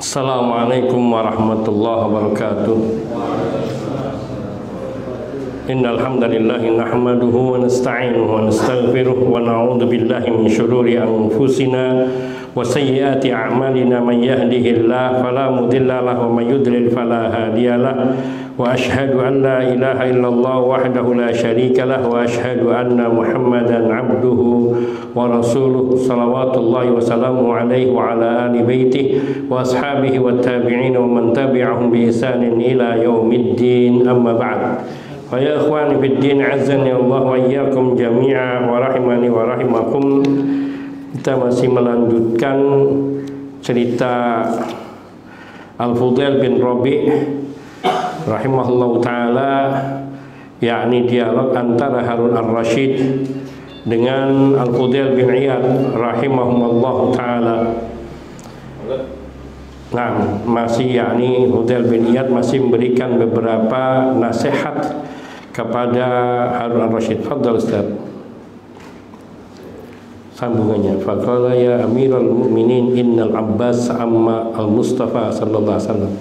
Assalamualaikum warahmatullahi wabarakatuh. Innal hamdalillah nahmaduhu wa nasta'inuhu wa nastaghfiruh wa na'udzu billahi min shururi anfusina wa sayyiati a'malina. Man yahdihillahu fala mudilla lahu wa may yudlil fala hadiyalah. Wa ashhadu an la ilaha illallah wahdahu la syarika lah wa ashhadu anna Muhammadan abduhu wa rasuluh salawatullahi wa salamu alaihi wa ala ali baitihi wa ashabihi wa tabi'in wa man tabi'ahum bi ihsanin ila yaumiddin. Amma ba'd. Fa ya ikhwani fid din, azani Allah wa iyyakum jami'a wa rahimani wa rahimakum. Kita masih melanjutkan cerita Al-Fudail bin Rabi' rahimahullahu ta'ala, yakni dialog antara Harun ar-Rasyid dengan Al-Fudail bin Iyad rahimahumullahu ta'ala. Nah, masih yakni Fudail bin Iyad masih memberikan beberapa nasihat kepada Harun ar-Rasyid. Fadhal Ustaz. Sambungannya, faqala ya Amirul Mukminin innal Abbas amma al-Mustafa sallallahu alaihi wasallam.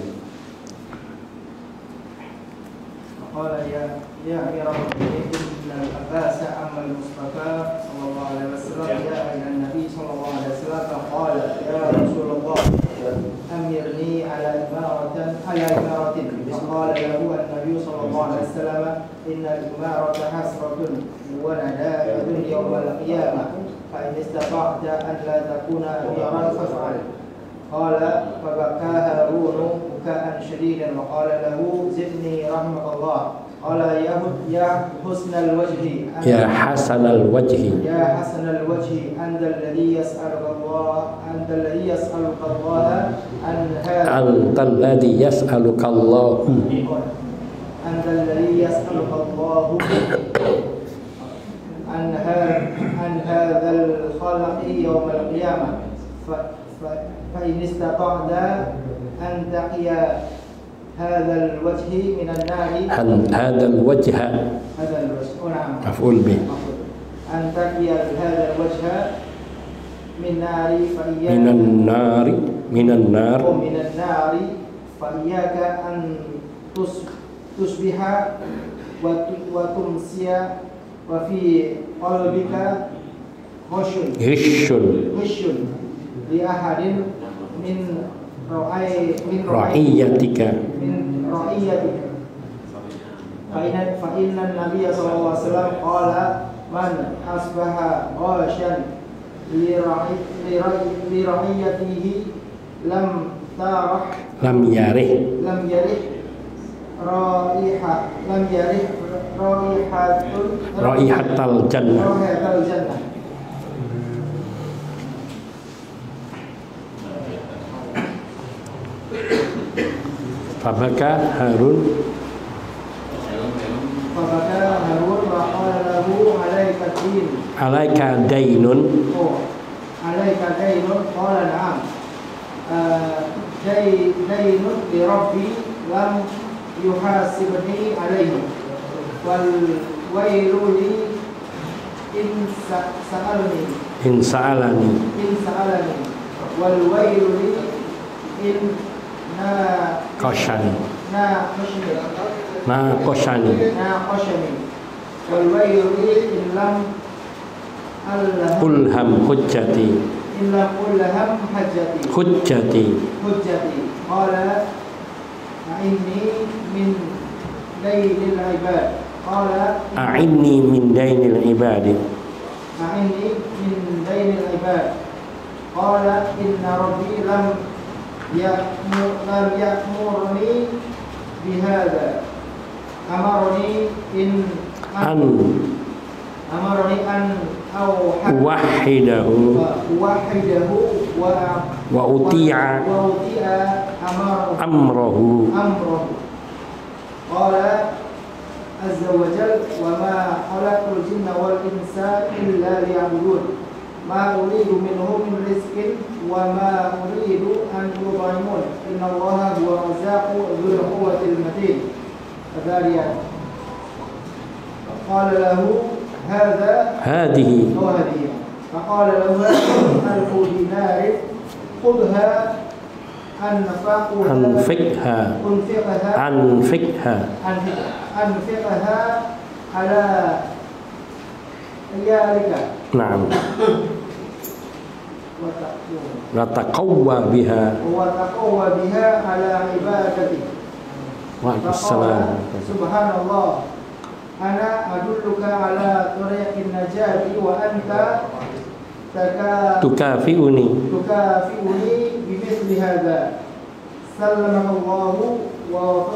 يا أمير المؤمنين إن العباس عم المصطفى صلى الله عليه وسلم جاء إلى النبي صلى الله عليه وسلم فقال يا رسول الله أمرني على إمارة فقال له النبي صلى الله عليه وسلم إن الإمارة حسرة وندامة يوم القيامة فإن استطعت أن لا تكون أميرا فافعل. قال فبكى هارون بكاء شديدا وقال له زدني رحمك الله. قال يا حسن الوجه يا حسن الوجه أنت الذي يسألك الله أنت الذي يسألك الله عن هذا الخلق يوم القيامة فإن استطعت أن تقي هذا الوجه من النار هذا الوجه نعم مفعول به أن تقي هذا الوجه من النار فإياك أن تصبح وتمسي وفي قلبك غش لأحد من رعيتك فإن النبي صلى الله عليه وسلم قال من أصبح غاشا لرعيته لم يرح رائحة الجنة. Fabaka Harun وقال له عليك دين قال نعم دين لربي لم يحاسبني عليه والويل لي إن سألني والويل لي إن ناقشني والويل لي إن لم ألهم حجتي قال أعني من دين العباد قال إن ربي لم يأمرني بهذا أمرني أن أوحده وأطيع أمره. قال عز وجل وما خلقت الجن والإنس إلا ليعبدون ما أريد منهم من رزق وما أريد أن يطعمون إن الله هو الرزاق ذو القوة المتين. الذاريات. قال له هذه فقال له 1000 دينار خذها anfiqha ala iyalika. Naam. Wa taqawwa biha ala ibadati. Waalaikumsalam. Subhanallah, ana adulluka ala tariqin najati wa anta tukafi'uni bimithli hadha. Sallamakallahu wa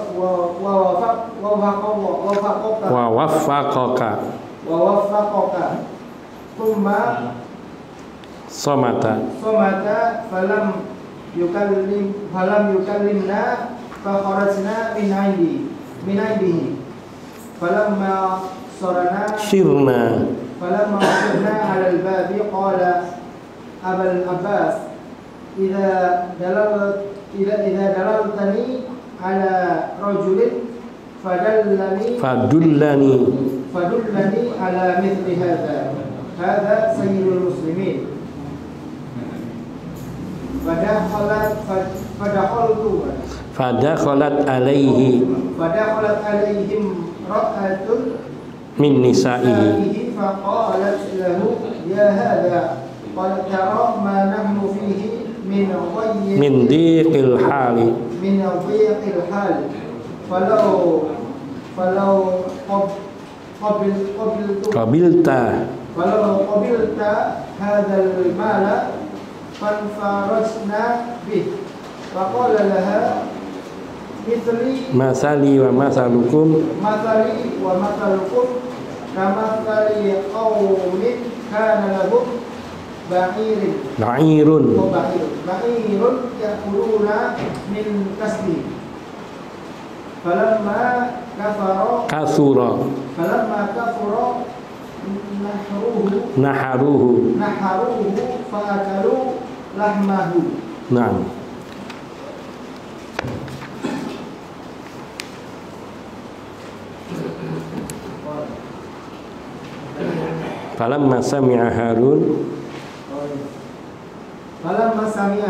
waffaqaka. Thumma somata falam yukallimna fa kharajna min indihi falamma sirna ala al-babi qala Abul Abbas idza dalaltani ala rajulin fadullani ala mithli hadha sayyidul muslimin. Fadakhalat alaihim ra'atun min nisa'ihi faqalat lahu ya hadha qad tara ma nahnu fihi min dhiqil hali falau qabilta hadzal mala fanfarajna bih faqala laha masali wa masalukum kamathali qaumin kana lahum ba'irun yakuluna min kasbi falamma kafura naharuhu fa'akalu lahmahu. Naam. Falamma sami'a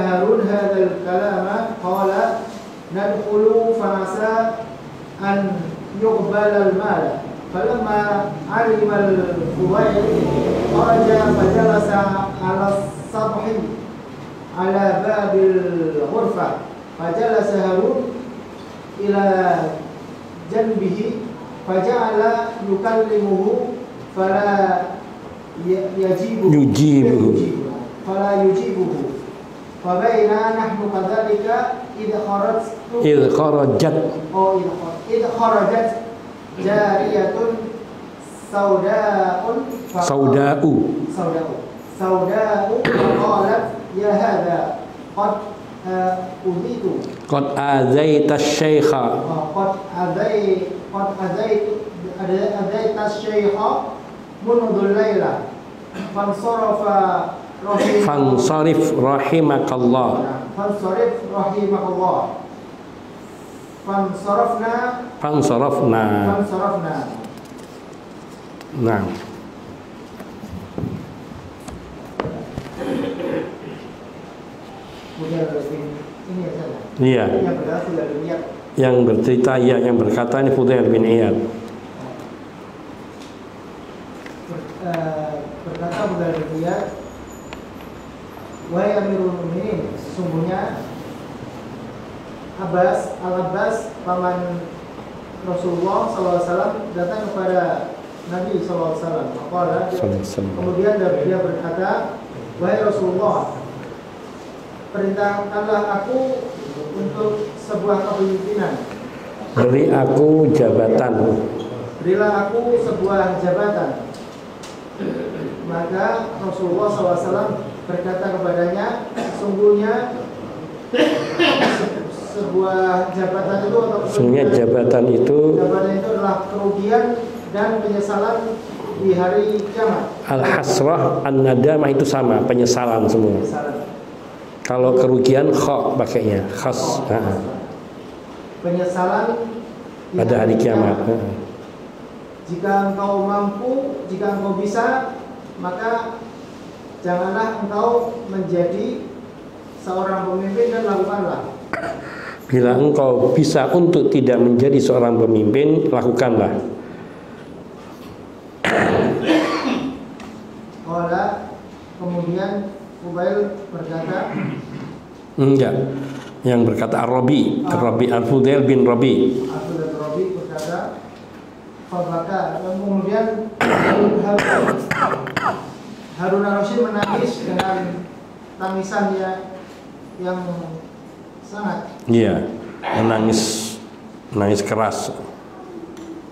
Harun hadzal kalama qala nadkhulu fa'asa an yuqbala al-mal. Falamma 'alima al-Fudail kharaja fajalasa 'ala as-sabhi 'ala babil ghurfa fajalasa Harun ila janbihi faja'ala yukallimuhu fala yujibuhu fabaina nahnu kadzalika idh kharajat jariyatun sauda'u qalat ya hadha qad uditu qad azaita asy-syaikha munudul laila fansarif rahimakallah. Fansarafna. Nah. Iya. Yang bercerita yang berkata ini Fudail bin Iyad. Berkata Fudail bin Iyad, wahai Amirul Mukminin, sesungguhnya Al-Abbas paman Rasulullah SAW datang kepada Nabi SAW. Kemudian dia berkata, wahai Rasulullah, perintahkanlah aku untuk sebuah kepemimpinan. Beri aku jabatan. Berilah aku sebuah jabatan. Maka Rasulullah SAW berkata kepadanya, sesungguhnya sebuah jabatan itu atau jabatan itu adalah kerugian dan penyesalan di hari kiamat. Al-hasrah, an-nadamah itu sama, penyesalan semua. Kalau kerugian kha pakainya khas. Penyesalan pada hari kiamat. Jika engkau mampu, jika engkau bisa, maka janganlah engkau menjadi seorang pemimpin dan lakukanlah. Bila engkau bisa untuk tidak menjadi seorang pemimpin, lakukanlah. Qala, kemudian Fudail berkata, enggak, yang berkata Ar-Rabi, Al-Fudail bin Rabi. Al-Fudail bin Rabi berkata, Fabaka, dan kemudian Harun ar-Rasyid menangis dengan tangisannya yang sangat. Iya, menangis keras.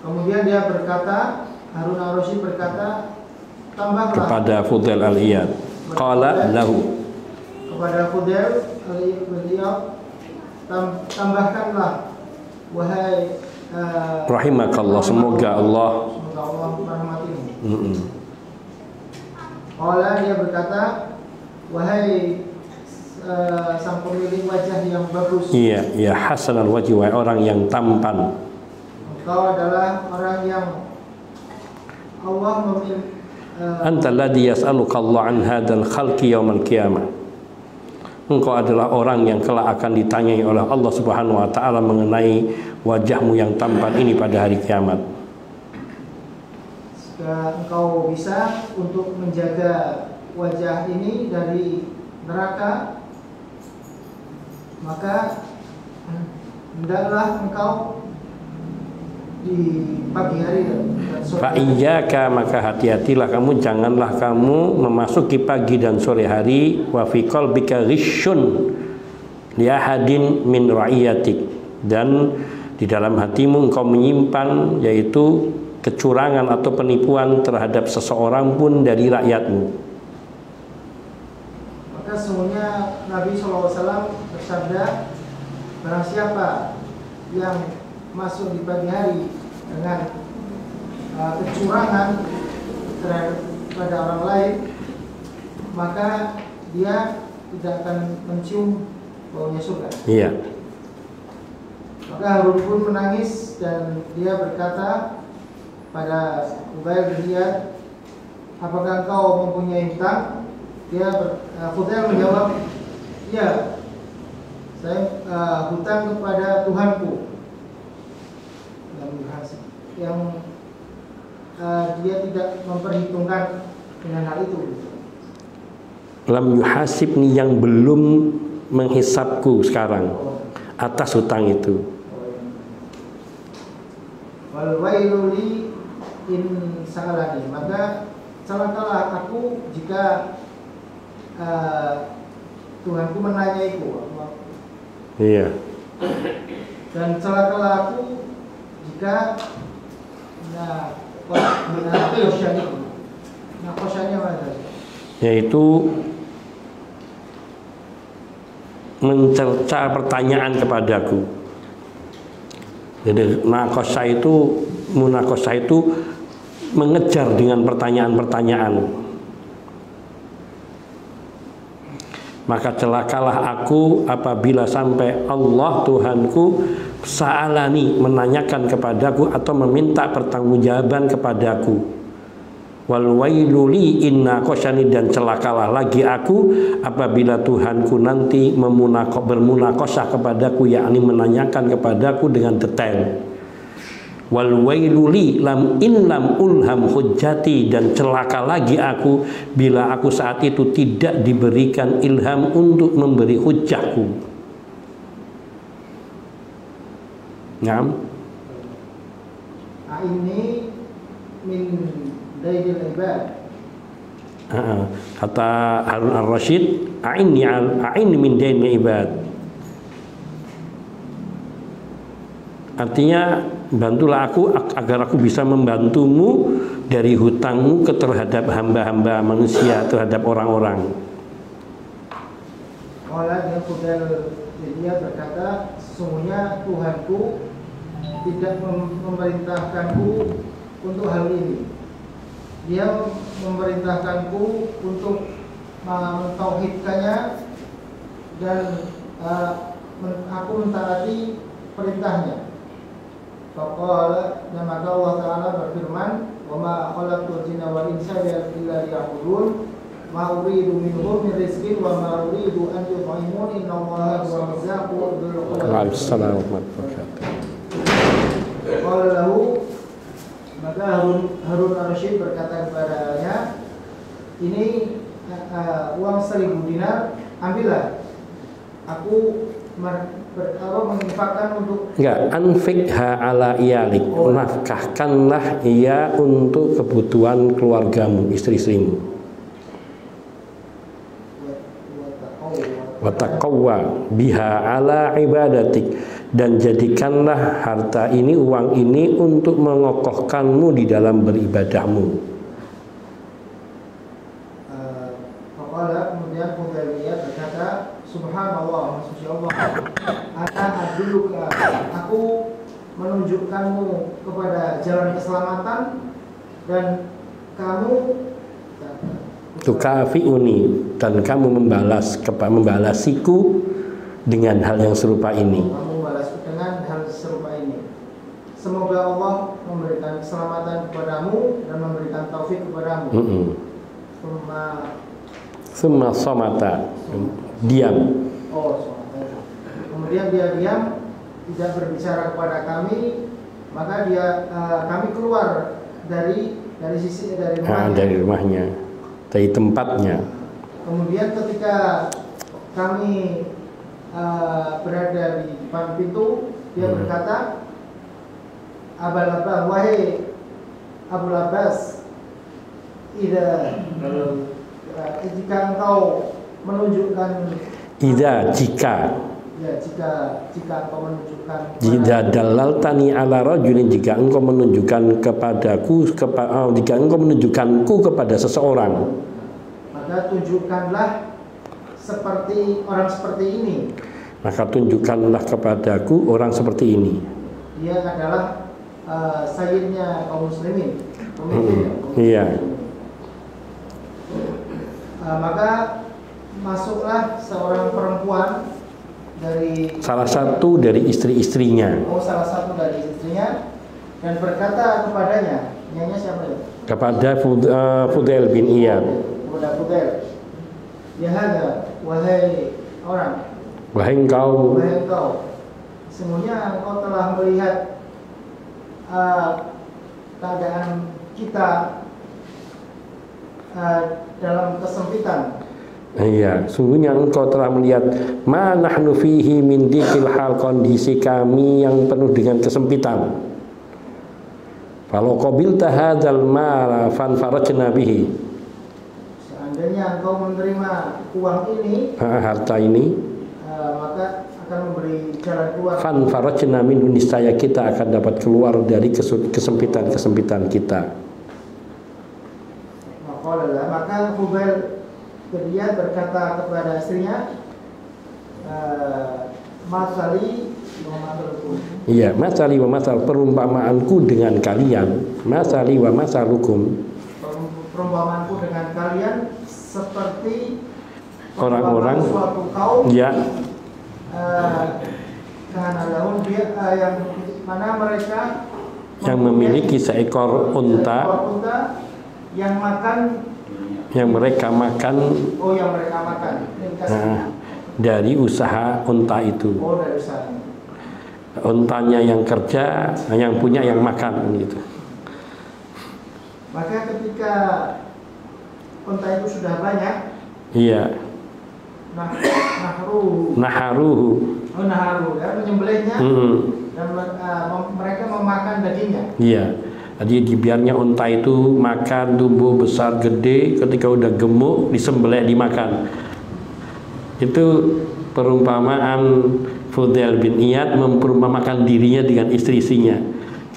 Kemudian dia berkata, Harun ar-Rasyid berkata, tambahlah kepada Fudail al-Iyad. Qala lahu, kepada Fudail beliau, tambahkanlah wahai rahimakallah, semoga Allah merahmatimu. Qala, dia berkata, wahai sang pemilik wajah yang bagus. Iya, ya hasanal wajhi, wahai orang yang tampan. Engkau adalah orang yang Allah memilih. Anta alladhi yas'aluka Allah an hadzal khalqi yaumal qiyamah. Engkau adalah orang yang kelak akan ditanyai oleh Allah Subhanahu wa taala mengenai wajahmu yang tampan ini pada hari kiamat. Jika engkau bisa untuk menjaga wajah ini dari neraka, maka hendaklah engkau di pagi hari dan sore. Fa'iyyaka, maka hati-hatilah kamu, janganlah kamu memasuki pagi dan sore hari. Wa fi qalbika ghisyun li ahadin min ra'iyatik, dan di dalam hatimu engkau menyimpan yaitu kecurangan atau penipuan terhadap seseorang pun dari rakyatmu. Maka sesungguhnya Nabi SAW bersabda, barang siapa yang masuk di pagi hari dengan kecurangan terhadap orang lain, maka dia tidak akan mencium baunya surga. Iya. Maka Harun pun menangis dan dia berkata pada Fudail bin Iyad, apakah engkau mempunyai hutang? Fudail menjawab, ya, saya hutang kepada Tuhanku yang dia tidak memperhitungkan dengan hal itu. Lam yuhasibni, yang belum menghisapku sekarang atas hutang itu. Wal wailu li in sa'alani, maka celakalah aku jika Tuhanku menanyaiku. Iya. Dan celakalah aku jika yaitu mencerca pertanyaan kepadaku. Jadi munakosah itu mengejar dengan pertanyaan-pertanyaan. Maka celakalah aku apabila sampai Allah Tuhanku sa'alani, menanyakan kepadaku atau meminta pertanggungjawaban kepadaku. Wal wailuli inna qasyani, dan celakalah lagi aku apabila Tuhanku nanti bermunakosah kepadaku, yakni menanyakan kepadaku dengan detail. Wal wailuli lam ulham hujjati, dan celaka lagi aku bila aku saat itu tidak diberikan ilham untuk memberi hujjahku. Naam. Ini min daidil ibad. Kata Harun ar-Rasyid, a'inni min daidil ibad. Artinya, bantulah aku agar aku bisa membantumu dari hutangmu terhadap hamba-hamba manusia, terhadap orang-orang. Qala dia berkata, sesungguhnya Tuhanku tidak memerintahkanku untuk hal ini. Dia memerintahkanku untuk mentauhidkannya dan aku mentaati perintahnya. Faqala, dan maka Allah Ta'ala berfirman, wa ma khalaqtul jinna wal insa illa liya'budun, ma uridu minhum min rizqin wa ma uridu an yut'imun innallaha huwa razzaqu dzul quwwati. Waalaikumsalam warahmatullahi wabarakatuh. Qala lahu, maka Harun Ar-Rasyid berkata kepadanya, ini uang 1.000 dinar, ambillah. Aku menginfakkan untuk anfikha ala iyalik, nafkahkanlah ia untuk kebutuhan keluargamu, istri-istrimu. Wataqawwa biha ala ibadatik, dan jadikanlah harta ini, uang ini untuk mengokohkanmu di dalam beribadahmu. Kemudian Hudaybiyah berkata, Subhanallah, maksudnya Allah, aku menunjukkanmu kepada jalan keselamatan dan kamu tukafiuni, dan kamu membalasiku dengan hal yang serupa ini. Kamu membalasku dengan hal serupa ini. Semoga Allah memberikan keselamatan kepadamu dan memberikan taufik kepadamu. Summa somata, diam. Kemudian dia diam, tidak berbicara kepada kami, maka kami keluar dari rumahnya. Dari rumahnya, dari tempatnya. Kemudian ketika kami berada di depan pintu, dia berkata, Abul Abbas, wahai Abul Abbas, jika engkau menunjukkan jika engkau menunjukkan jika dalaltani ala rajulin, jika engkau menunjukkan kepadaku jika engkau menunjukkanku kepada seseorang, maka tunjukkanlah seperti orang seperti ini. Maka tunjukkanlah kepadaku orang seperti ini. Dia adalah sayyidnya kaum muslimin, pemimpinnya. Iya. Maka masuklah seorang perempuan dari salah satu dari istri-istrinya. Salah satu dari istrinya, dan berkata kepadanya, nyanyi siapa ya? Kepada Fudail bin Iyad. Kepada Fudail. Ya hada, wahai orang. Wahai engkau. Sesungguhnya engkau telah melihat keadaan kita dalam kesempitan. Iya, sungguhnya engkau telah melihat ma nahnu fihi min dikil hal, kondisi kami yang penuh dengan kesempitan. Kalau qabilta hadzal mala fanfarajna bihi. Seandainya engkau menerima uang ini, harta ini, maka akan memberi jalan keluar. Fanfarajna minhu, niscaya kita akan dapat keluar dari kesempitan kita. Maka Hubail dia berkata kepada istrinya, masali wa masalukum. Iya, masali wa masal, perumpamaanku dengan kalian, masali wa masalukum. Perumpamaanku dengan kalian seperti orang-orang suatu kaum ya karena daun dia yang mana mereka yang memiliki seekor unta yang mereka makan dari usaha unta itu. Dari usaha. Untanya yang kerja, yang punya yang makan gitu. Maka ketika unta itu sudah banyak, iya. Naharuhu ya, menyembelihnya dan mereka memakan dagingnya. Iya. Jadi dibiarnya unta itu makan, tumbuh besar gede, ketika udah gemuk disembelih dimakan. Itu perumpamaan Fudail bin Iyad memperumpamakan dirinya dengan istri-istrinya.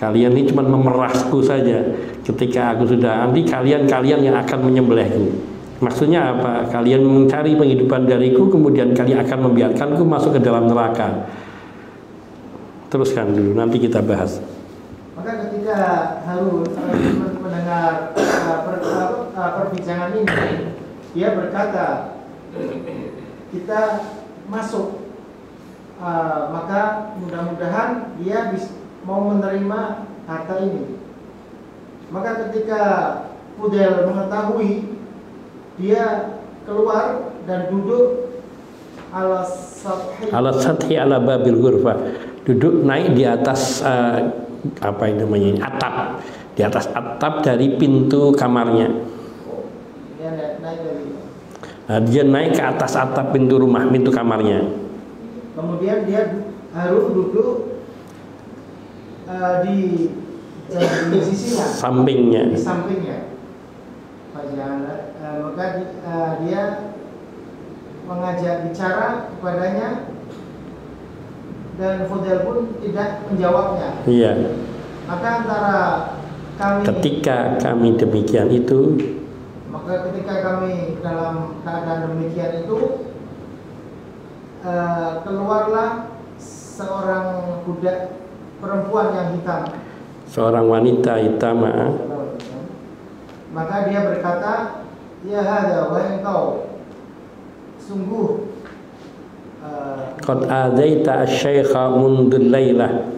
Kalian ini cuma memerasku saja. Ketika aku sudah nanti kalian yang akan menyembelihku. Maksudnya apa? Kalian mencari penghidupan dariku, kemudian kalian akan membiarkanku masuk ke dalam neraka. Teruskan dulu, nanti kita bahas. Maka ketika Harun mendengar perbincangan ini, dia berkata, kita masuk, maka mudah-mudahan dia mau menerima harta ini. Maka ketika Fudail mengetahui dia keluar dan duduk ala sathi ala babil ghurfah, duduk naik di atas apa itu namanya, atap, di atas atap dari pintu kamarnya. Dia naik ke atas atap pintu rumah, pintu kamarnya. Kemudian dia harus duduk di sisinya, sampingnya. Di sampingnya. Maka dia mengajak bicara kepadanya dan Fudail pun tidak menjawabnya. Iya. Maka antara kami, ketika kami demikian itu, maka ketika kami dalam keadaan demikian itu, keluarlah seorang budak perempuan yang hitam, seorang wanita hitam. Maka dia berkata, ya hada, wahai engkau, sungguh qad adaita asy-syaikha mundul lailah,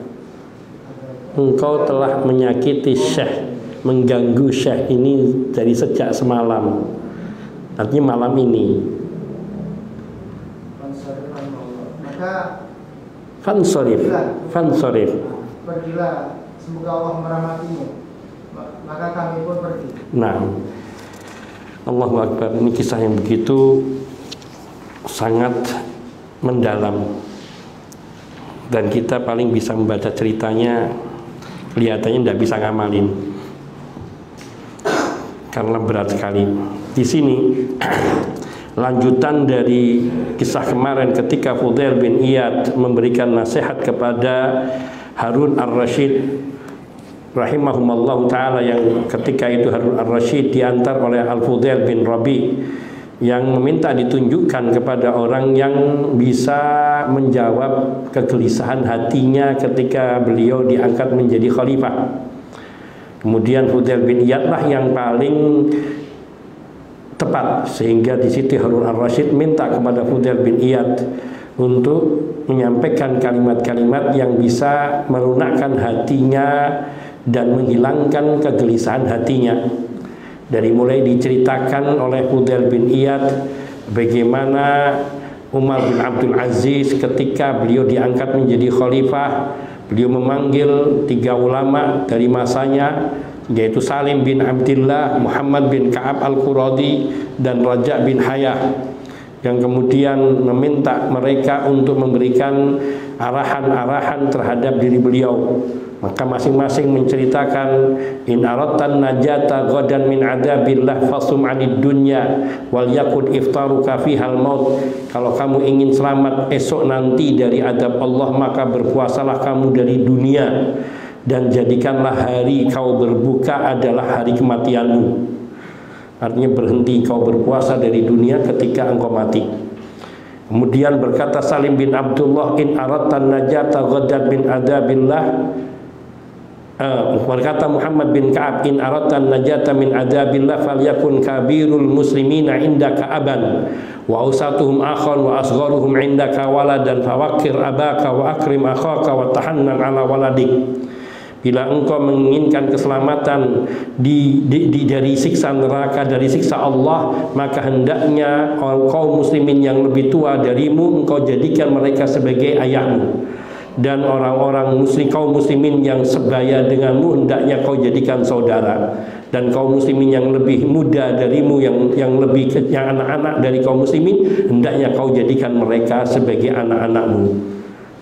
engkau telah menyakiti syekh, mengganggu syekh ini dari sejak semalam, artinya malam ini. Maka fansorif, pergilah, semoga Allah merahmatimu. Maka kami pun pergi. Nah, Allahu Akbar, ini kisah yang begitu sangat mendalam, dan kita paling bisa membaca ceritanya, kelihatannya tidak bisa ngamalin karena berat sekali. Di sini lanjutan dari kisah kemarin ketika Fudail bin Iyad memberikan nasihat kepada Harun ar-Rasyid rahimahumallahu ta'ala, yang ketika itu Harun ar-Rasyid diantar oleh Al-Fudail bin Rabi yang meminta ditunjukkan kepada orang yang bisa menjawab kegelisahan hatinya ketika beliau diangkat menjadi khalifah. Kemudian Fudail bin Iyad lah yang paling tepat, sehingga di situ Harun ar-Rasyid minta kepada Fudail bin Iyad untuk menyampaikan kalimat-kalimat yang bisa melunakkan hatinya dan menghilangkan kegelisahan hatinya. Dari mulai diceritakan oleh Fudail bin Iyad bagaimana Umar bin Abdul Aziz ketika beliau diangkat menjadi khalifah, beliau memanggil 3 ulama dari masanya, yaitu Salim bin Abdillah, Muhammad bin Ka'ab al-Quradi, dan Raja bin Hayah, yang kemudian meminta mereka untuk memberikan arahan-arahan terhadap diri beliau. Maka masing-masing menceritakan, in aradtan najata ghadan min adabillah fasum 'anid dunya wal yakun iftaruka fihal maut. Kalau kamu ingin selamat esok nanti dari adab Allah, maka berpuasalah kamu dari dunia, dan jadikanlah hari kau berbuka adalah hari kematianmu. Artinya berhenti kau berpuasa dari dunia ketika engkau mati. Kemudian berkata Salim bin Abdullah, in aradtan najata ghadan min adabillah, berkata Muhammad bin Ka'ab, in aradtan najata min adabillah falyakun kabirul muslimina indaka aban wa ausatuhum akhan wa asgharuhum indaka waladan fawaqir abaka wa akrim akhaka wa tahannan ala waladik. Bila engkau menginginkan keselamatan dari siksa neraka, dari siksa Allah, maka hendaknya kaum muslimin yang lebih tua darimu engkau jadikan mereka sebagai ayahmu, dan orang-orang muslim, kaum muslimin yang sebaya denganmu hendaknya kau jadikan saudara, dan kaum muslimin yang lebih muda darimu, yang anak-anak dari kaum muslimin hendaknya kau jadikan mereka sebagai anak-anakmu.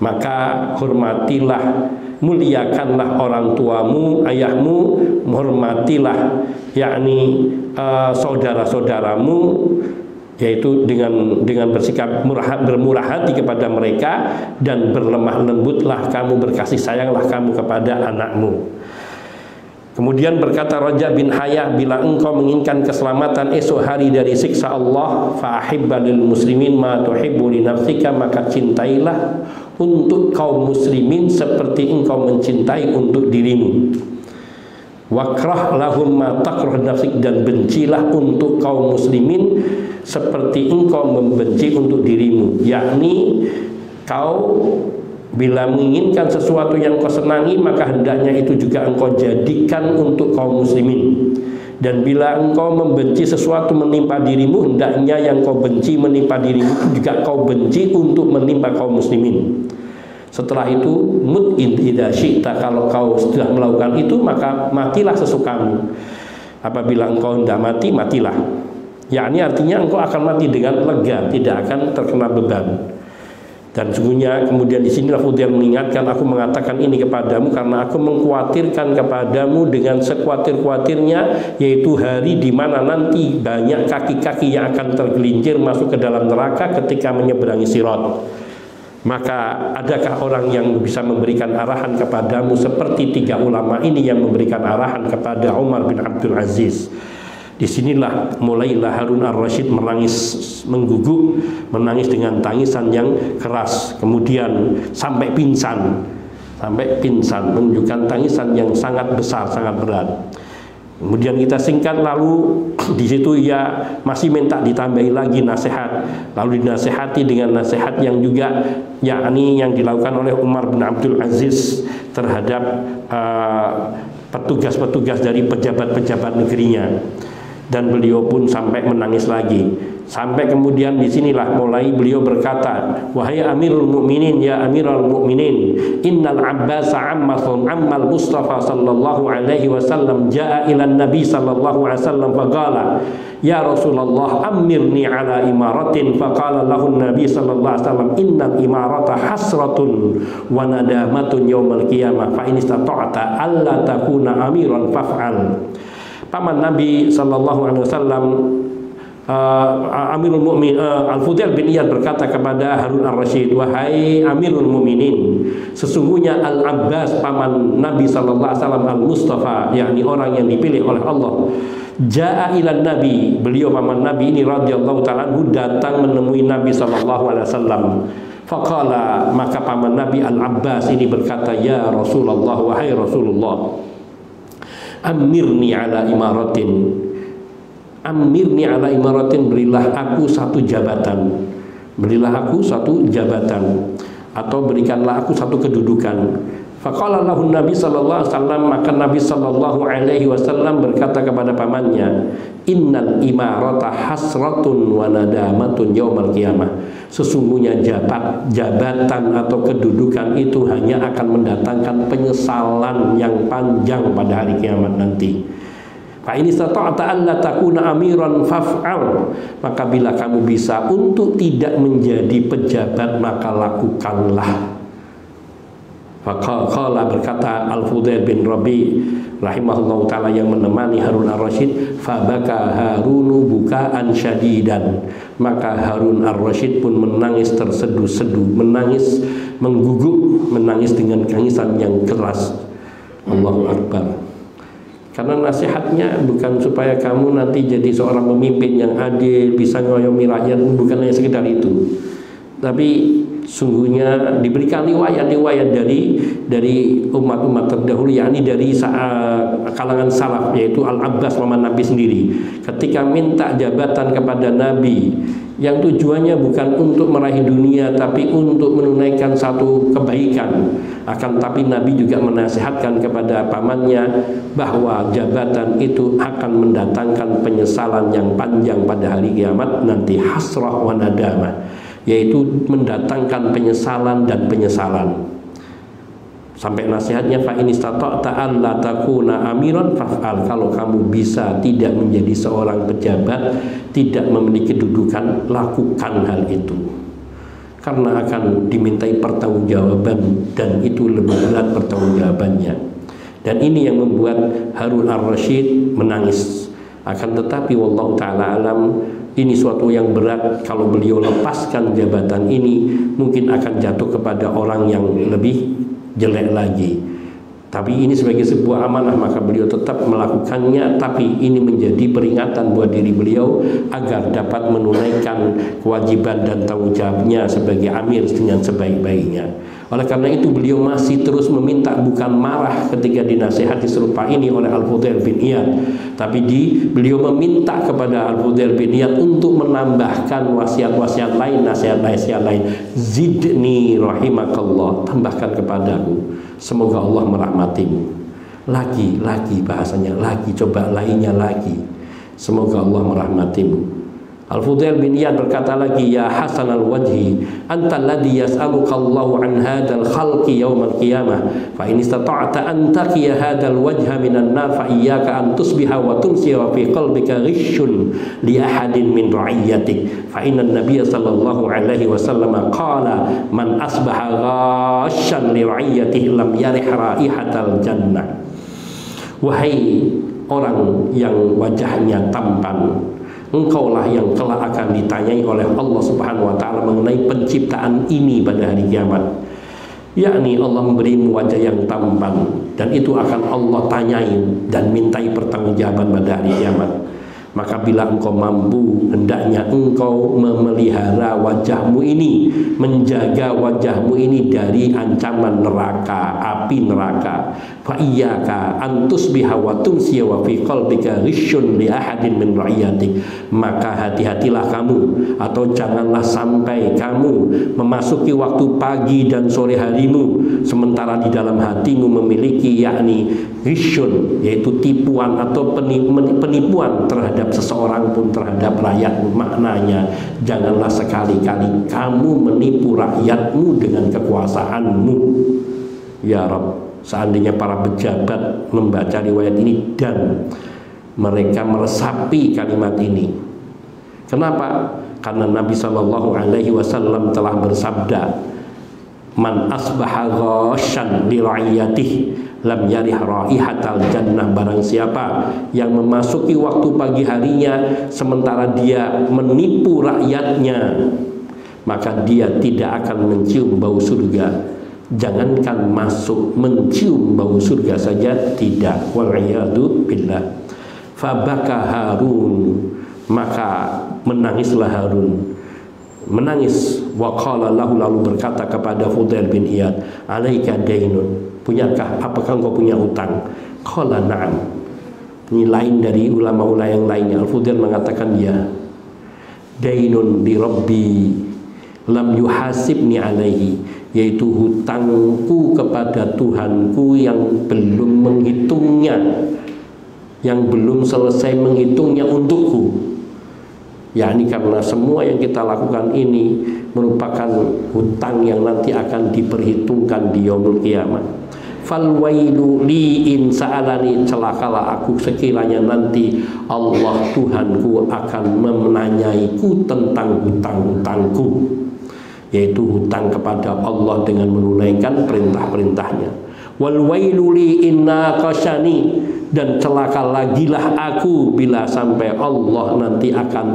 Maka hormatilah, muliakanlah orang tuamu, ayahmu, hormatilah yakni saudara-saudaramu, yaitu dengan bersikap bermurah hati kepada mereka, dan berlemah lembutlah kamu, berkasih sayanglah kamu kepada anakmu. Kemudian berkata Raja bin Hayah, bila engkau menginginkan keselamatan esok hari dari siksa Allah, fa'ahibba lil muslimin ma tuhibbu li nafsika, maka cintailah untuk kaum muslimin seperti engkau mencintai untuk dirimu. Wakrah lahum ma takrah nafsik, dan bencilah untuk kaum muslimin seperti engkau membenci untuk dirimu. Yakni kau bila menginginkan sesuatu yang kau senangi, maka hendaknya itu juga engkau jadikan untuk kaum muslimin. Dan bila engkau membenci sesuatu menimpa dirimu, hendaknya yang kau benci menimpa dirimu itu juga kau benci untuk menimpa kaum muslimin. Setelah itu, mut idza syi'ta, kalau kau sudah melakukan itu maka matilah sesukamu. Apabila engkau hendak mati, matilah. Yakni artinya engkau akan mati dengan lega, tidak akan terkena beban. Dan sungguhnya kemudian di sinilah Fudail mengingatkan, aku mengatakan ini kepadamu karena aku mengkhawatirkan kepadamu dengan sekhawatir-khawatirnya, yaitu hari di mana nanti banyak kaki-kaki yang akan tergelincir masuk ke dalam neraka ketika menyeberangi Sirat. Maka adakah orang yang bisa memberikan arahan kepadamu seperti tiga ulama ini yang memberikan arahan kepada Umar bin Abdul Aziz? Disinilah mulailah Harun ar-Rasyid menangis mengguguk, menangis dengan tangisan yang keras, kemudian sampai pingsan, menunjukkan tangisan yang sangat besar, sangat berat. Kemudian kita singkat, lalu di situ ia masih minta ditambahi lagi nasihat, lalu dinasihati dengan nasihat yang juga yakni yang dilakukan oleh Umar bin Abdul Aziz terhadap petugas-petugas dari pejabat-pejabat negerinya. Dan beliau pun sampai menangis lagi. Sampai kemudian di sinilah mulai beliau berkata, wahai Amirul Mukminin, ya Amirul Mukminin, innal Abbas ammal Mustafa sallallahu alaihi wasallam jaa ila Nabi sallallahu alaihi wasallam faqala ya Rasulullah amirni ala imaratin, faqala lahu Nabi sallallahu alaihi wasallam innal imarata hasratun wa nadamatun yaumal qiyamah fa in istata'ta alla takuna amiran faf'al. Paman Nabi sallallahu alaihi wasallam Amirul Mukminin Al-Fudail bin Iyad berkata kepada Harun ar-Rasyid, wahai Amirul Mukminin, sesungguhnya Al-Abbas paman Nabi sallallahu alaihi wasallam Al-Mustafa, yakni orang yang dipilih oleh Allah, jaa ila Nabi, beliau paman Nabi ini radhiyallahu ta'ala datang menemui Nabi sallallahu alaihi wasallam. Faqala, maka paman Nabi Al-Abbas ini berkata, ya Rasulullah, wahai Rasulullah, amirni ala imaratin, berilah aku satu jabatan, atau berikanlah aku satu kedudukan. Faqala lahu Nabi sallallahu alaihi wasallam, maka Nabi sallallahu alaihi wasallam berkata kepada pamannya, innal imarata hasratun wa nadamatun yaumal qiyamah, sesungguhnya jabatan atau kedudukan itu hanya akan mendatangkan penyesalan yang panjang pada hari kiamat nanti. Fa in istata'ta alla takuna amiran faf'al, maka bila kamu bisa untuk tidak menjadi pejabat maka lakukanlah. Faqala, berkata Al-Fudail bin Rabi rahimahullahu ta'ala yang menemani Harun ar-Rasyid, fabaka Harunu bukaan syadidan, maka Harun ar-Rasyid pun menangis terseduh-seduh, menangis mengguguk, menangis dengan tangisan yang keras. Allahu Akbar. Karena nasihatnya bukan supaya kamu nanti jadi seorang pemimpin yang adil, bisa ngayomi rakyat, bukan hanya sekedar itu, tapi sungguhnya diberikan riwayat-riwayat dari umat-umat terdahulu, yakni dari kalangan salaf, yaitu Al-Abbas paman Nabi sendiri, ketika minta jabatan kepada Nabi yang tujuannya bukan untuk meraih dunia tapi untuk menunaikan satu kebaikan, akan tapi Nabi juga menasihatkan kepada pamannya bahwa jabatan itu akan mendatangkan penyesalan yang panjang pada hari kiamat nanti, hasrah wa nadamah, yaitu mendatangkan penyesalan dan penyesalan. Sampai nasihatnya, fa in istata'ta alla takuna amiran faf'al, kalau kamu bisa tidak menjadi seorang pejabat, tidak memiliki kedudukan, lakukan hal itu, karena akan dimintai pertanggungjawaban dan itu lebih berat pertanggungjawabannya. Dan ini yang membuat Harun ar-Rasyid menangis. Akan tetapi wallahu ta'ala alam, ini suatu yang berat. Kalau beliau lepaskan jabatan ini, mungkin akan jatuh kepada orang yang lebih jelek lagi. Tapi ini sebagai sebuah amanah, maka beliau tetap melakukannya. Tapi ini menjadi peringatan buat diri beliau agar dapat menunaikan kewajiban dan tanggung jawabnya sebagai amir dengan sebaik-baiknya. Oleh karena itu beliau masih terus meminta, bukan marah ketika dinasihati serupa ini oleh Al-Fudail bin Iyad, tapi beliau meminta kepada Al-Fudail bin Iyad untuk menambahkan wasiat-wasiat lain, nasihat-nasihat lain. Zidni rahimakallah, tambahkan kepadaku, semoga Allah merahmatimu. lagi bahasanya, lagi, coba lainnya lagi. Semoga Allah merahmatimu. Al-Fudail bin Iyad berkata lagi, ya hasan al-wajhi, anta alladhi yas'aluka Allahu an hadzal khalqi yaumal qiyamah, fa in istata'ta an taqiya hadzal wajha minan nar fa iyyaka an tusbiha wa tumsi wa fi qalbika ghishun li ahadin min ra'iyyatik, fa inna an-nabiy sallallahu alaihi wasallam qala man asbaha ghashan li ra'iyyatihi lam yarih raihatal jannah. Wahai orang yang wajahnya tampan, engkaulah yang kelak akan ditanyai oleh Allah Subhanahu wa ta'ala mengenai penciptaan ini pada hari kiamat. Yakni Allah memberimu wajah yang tampan, dan itu akan Allah tanyai dan mintai pertanggungjawaban pada hari kiamat. Maka bila engkau mampu, hendaknya engkau memelihara wajahmu ini, menjaga wajahmu ini dari ancaman neraka, api neraka. Fa iyyaka an tusbiha wa tumsiya wa fi qalbika ghishun li ahadin min ra'iyatik. Maka hati-hatilah kamu, atau janganlah sampai kamu memasuki waktu pagi dan sore harimu sementara di dalam hatimu memiliki yakni ghishun, yaitu tipuan atau penipuan terhadap seseorang pun, terhadap rakyatmu. Maknanya janganlah sekali-kali kamu menipu rakyatmu dengan kekuasaanmu. Ya Rabb, seandainya para pejabat membaca riwayat ini dan mereka meresapi kalimat ini. Kenapa? Karena Nabi Shallallahu Alaihi Wasallam telah bersabda, man asbaha ghashan li ra'iyatihi lam yarih raihatal jannah. Barang siapa yang memasuki waktu pagi harinya sementara dia menipu rakyatnya, maka dia tidak akan mencium bau surga. Jangankan masuk, mencium bau surga saja tidak. Wal'iyadu billah. Fabaka Harun, maka menangislah Harun, menangis. Wa qala lahu, lalu berkata kepada Fudail bin Iyad, alaika dainun, apakah engkau punya utang? Qala na'am. Ini lain dari ulama-ulama yang lainnya. Al-Fudail mengatakan, ya, dainun di Rabbi lam yuhasibni alaihi, yaitu hutangku kepada Tuhanku yang belum menghitungnya, yang belum selesai menghitungnya untukku. Yakni karena semua yang kita lakukan ini merupakan hutang yang nanti akan diperhitungkan di yaumul qiyamah. Fal wailu li in sa'alani, celakalah aku sekiranya nanti Allah Tuhanku akan menanyaiku tentang hutang-hutangku, yaitu hutang kepada Allah dengan menunaikan perintah-perintahnya. Wal wailu li inna qasyani, dan celaka lagilah aku bila sampai Allah nanti akan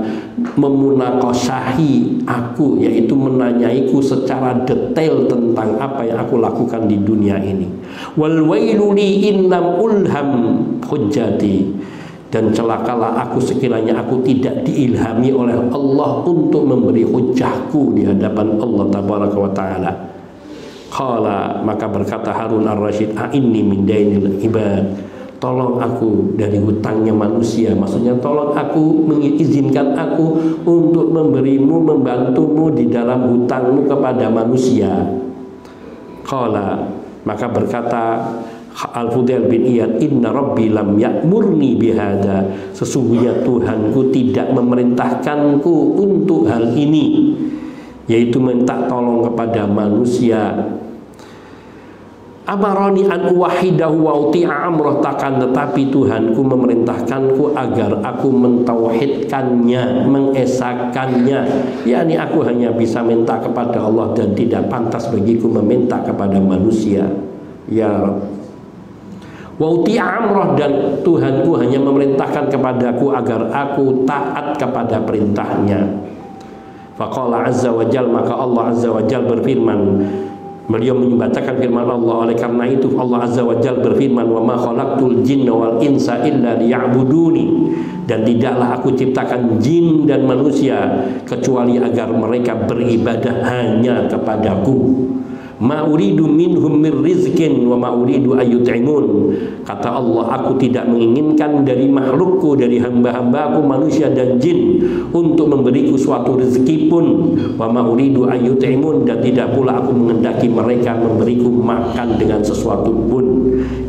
memunaqasyahi aku, yaitu menanyaiku secara detail tentang apa yang aku lakukan di dunia ini. Wal wailu li innam ulham hujjati, dan celakalah aku sekiranya aku tidak diilhami oleh Allah untuk memberi hujjahku di hadapan Allah tabaraka wa ta'ala. Qala, maka berkata Harun ar-Rasyid, a'inni min dainil ibad, tolong aku dari hutangnya manusia. Maksudnya tolong aku, mengizinkan aku untuk memberimu, membantumu di dalam hutangmu kepada manusia. Qala, maka berkata Al-Fudail bin Iyad, inna rabbi lam ya'murni bihada, sesungguhnya Tuhanku tidak memerintahkanku untuk hal ini, yaitu minta tolong kepada manusia. Amarani an uwahidahu wa uti'a amroh, takkan tetapi Tuhanku memerintahkanku agar aku mentauhidkannya, mengesakannya, yakni aku hanya bisa minta kepada Allah dan tidak pantas bagiku meminta kepada manusia. Ya Rabb, wa uti'a amroh, dan Tuhanku hanya memerintahkan kepadaku agar aku taat kepada perintahnya. Faqala azza wa jal, maka Allah azza wa jal berfirman, beliau membacakan firman Allah. Oleh karena itu Allah azza wa jalla berfirman, wa ma khalaqtul jinna wal insa illa liya'buduni, dan tidaklah aku ciptakan jin dan manusia kecuali agar mereka beribadah hanya kepadaku. Ma uridu minhum min rizkin wa ma uridu ayyut'imun. Kata Allah, aku tidak menginginkan dari makhlukku, dari hamba-hambaku manusia dan jin untuk memberiku suatu rezeki pun. Wa ma uridu ayyut'imun, dan tidak pula aku mengendaki mereka memberiku makan dengan sesuatu pun.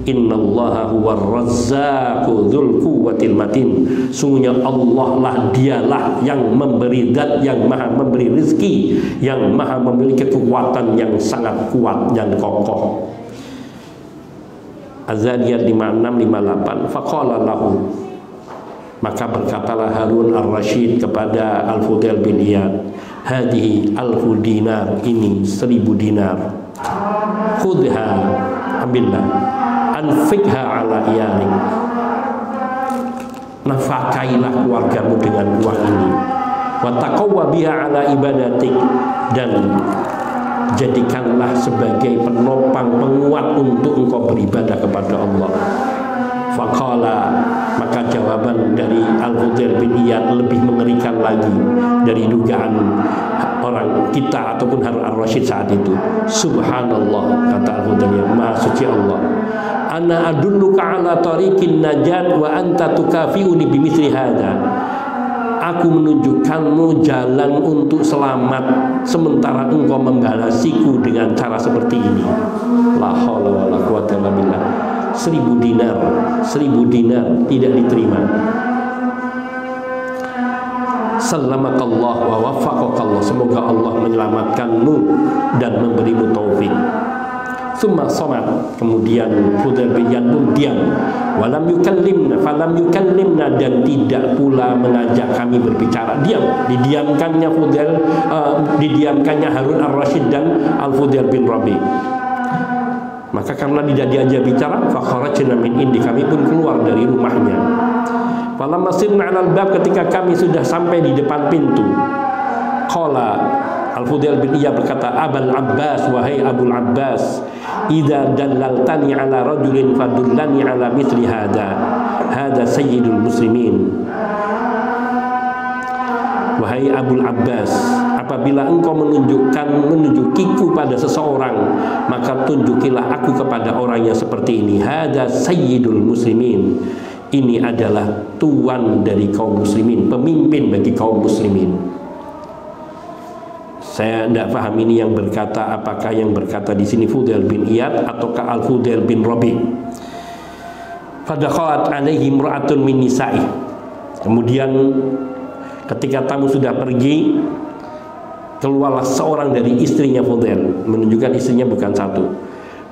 Innallaha huwar razzaqu dzul quwwatil matin. Sungguhnya Allah lah, dialah yang memberi, zat yang maha memberi rezeki, yang maha memiliki kekuatan yang sangat kuat dan kokoh. Az-Zariyat 56-58. Faqala lahu, maka berkatalah Harun ar-Rasyid kepada Al-Fudail bin Iyad, hadhihi alfu dinar, ini 1000 dinar. Khudha, ambillah, anfikha ala iyalik, nafakailah keluargamu dengan uang ini. Wa taqawwa biha ala ibadatik, dan jadikanlah sebagai penopang, penguat untuk engkau beribadah kepada Allah. Faqala, maka jawaban dari Al-Fudail bin Iyad lebih mengerikan lagi dari dugaan orang kita ataupun Harun ar-Rasyid saat itu. Subhanallah, kata Al-Fudail, maha suci Allah. Ana adulluka ala tariqin najat wa anta tukafiuni bimithli hadza. Aku menunjukkanmu jalan untuk selamat, sementara engkau membalasiku dengan cara seperti ini. La haula wala quwwata illa billah. 1000 dinar, 1000 dinar tidak diterima. Salamakallah wa waffaqakallah, semoga Allah menyelamatkanmu dan memberimu taufik. Summa somat, kemudian Fudail bin Iyad pun diam. Walam yukallimna, falam yukallimna, dan tidak pula mengajak kami berbicara. Diam, didiamkannya Fudail, didiamkannya Harun ar-Rasyid dan Al-Fudail bin Rabi'. Maka karena tidak diajak bicara, fakharajna min indi, kami pun keluar dari rumahnya. Falamma sirna 'alal bab, ketika kami sudah sampai di depan pintu, qala Al-Fudail bin Iyad berkata, Abul Abbas, wahai Abul Abbas, idza dallaltani ala rajulin fadullani ala mithli hada sayyidul muslimin. Wahai Abul Abbas, apabila engkau menunjukiku pada seseorang, maka tunjukilah aku kepada orang yang seperti ini. Hada sayyidul muslimin, ini adalah tuan dari kaum muslimin, pemimpin bagi kaum muslimin. Saya tidak paham ini yang berkata, apakah yang berkata di sini Fudail bin Iyad ataukah Al-Fudail bin Rabi'. Fadakhalat alaihi imra'atun min nisa'i. Kemudian ketika tamu sudah pergi, keluarlah seorang dari istrinya Fudail, menunjukkan istrinya bukan satu.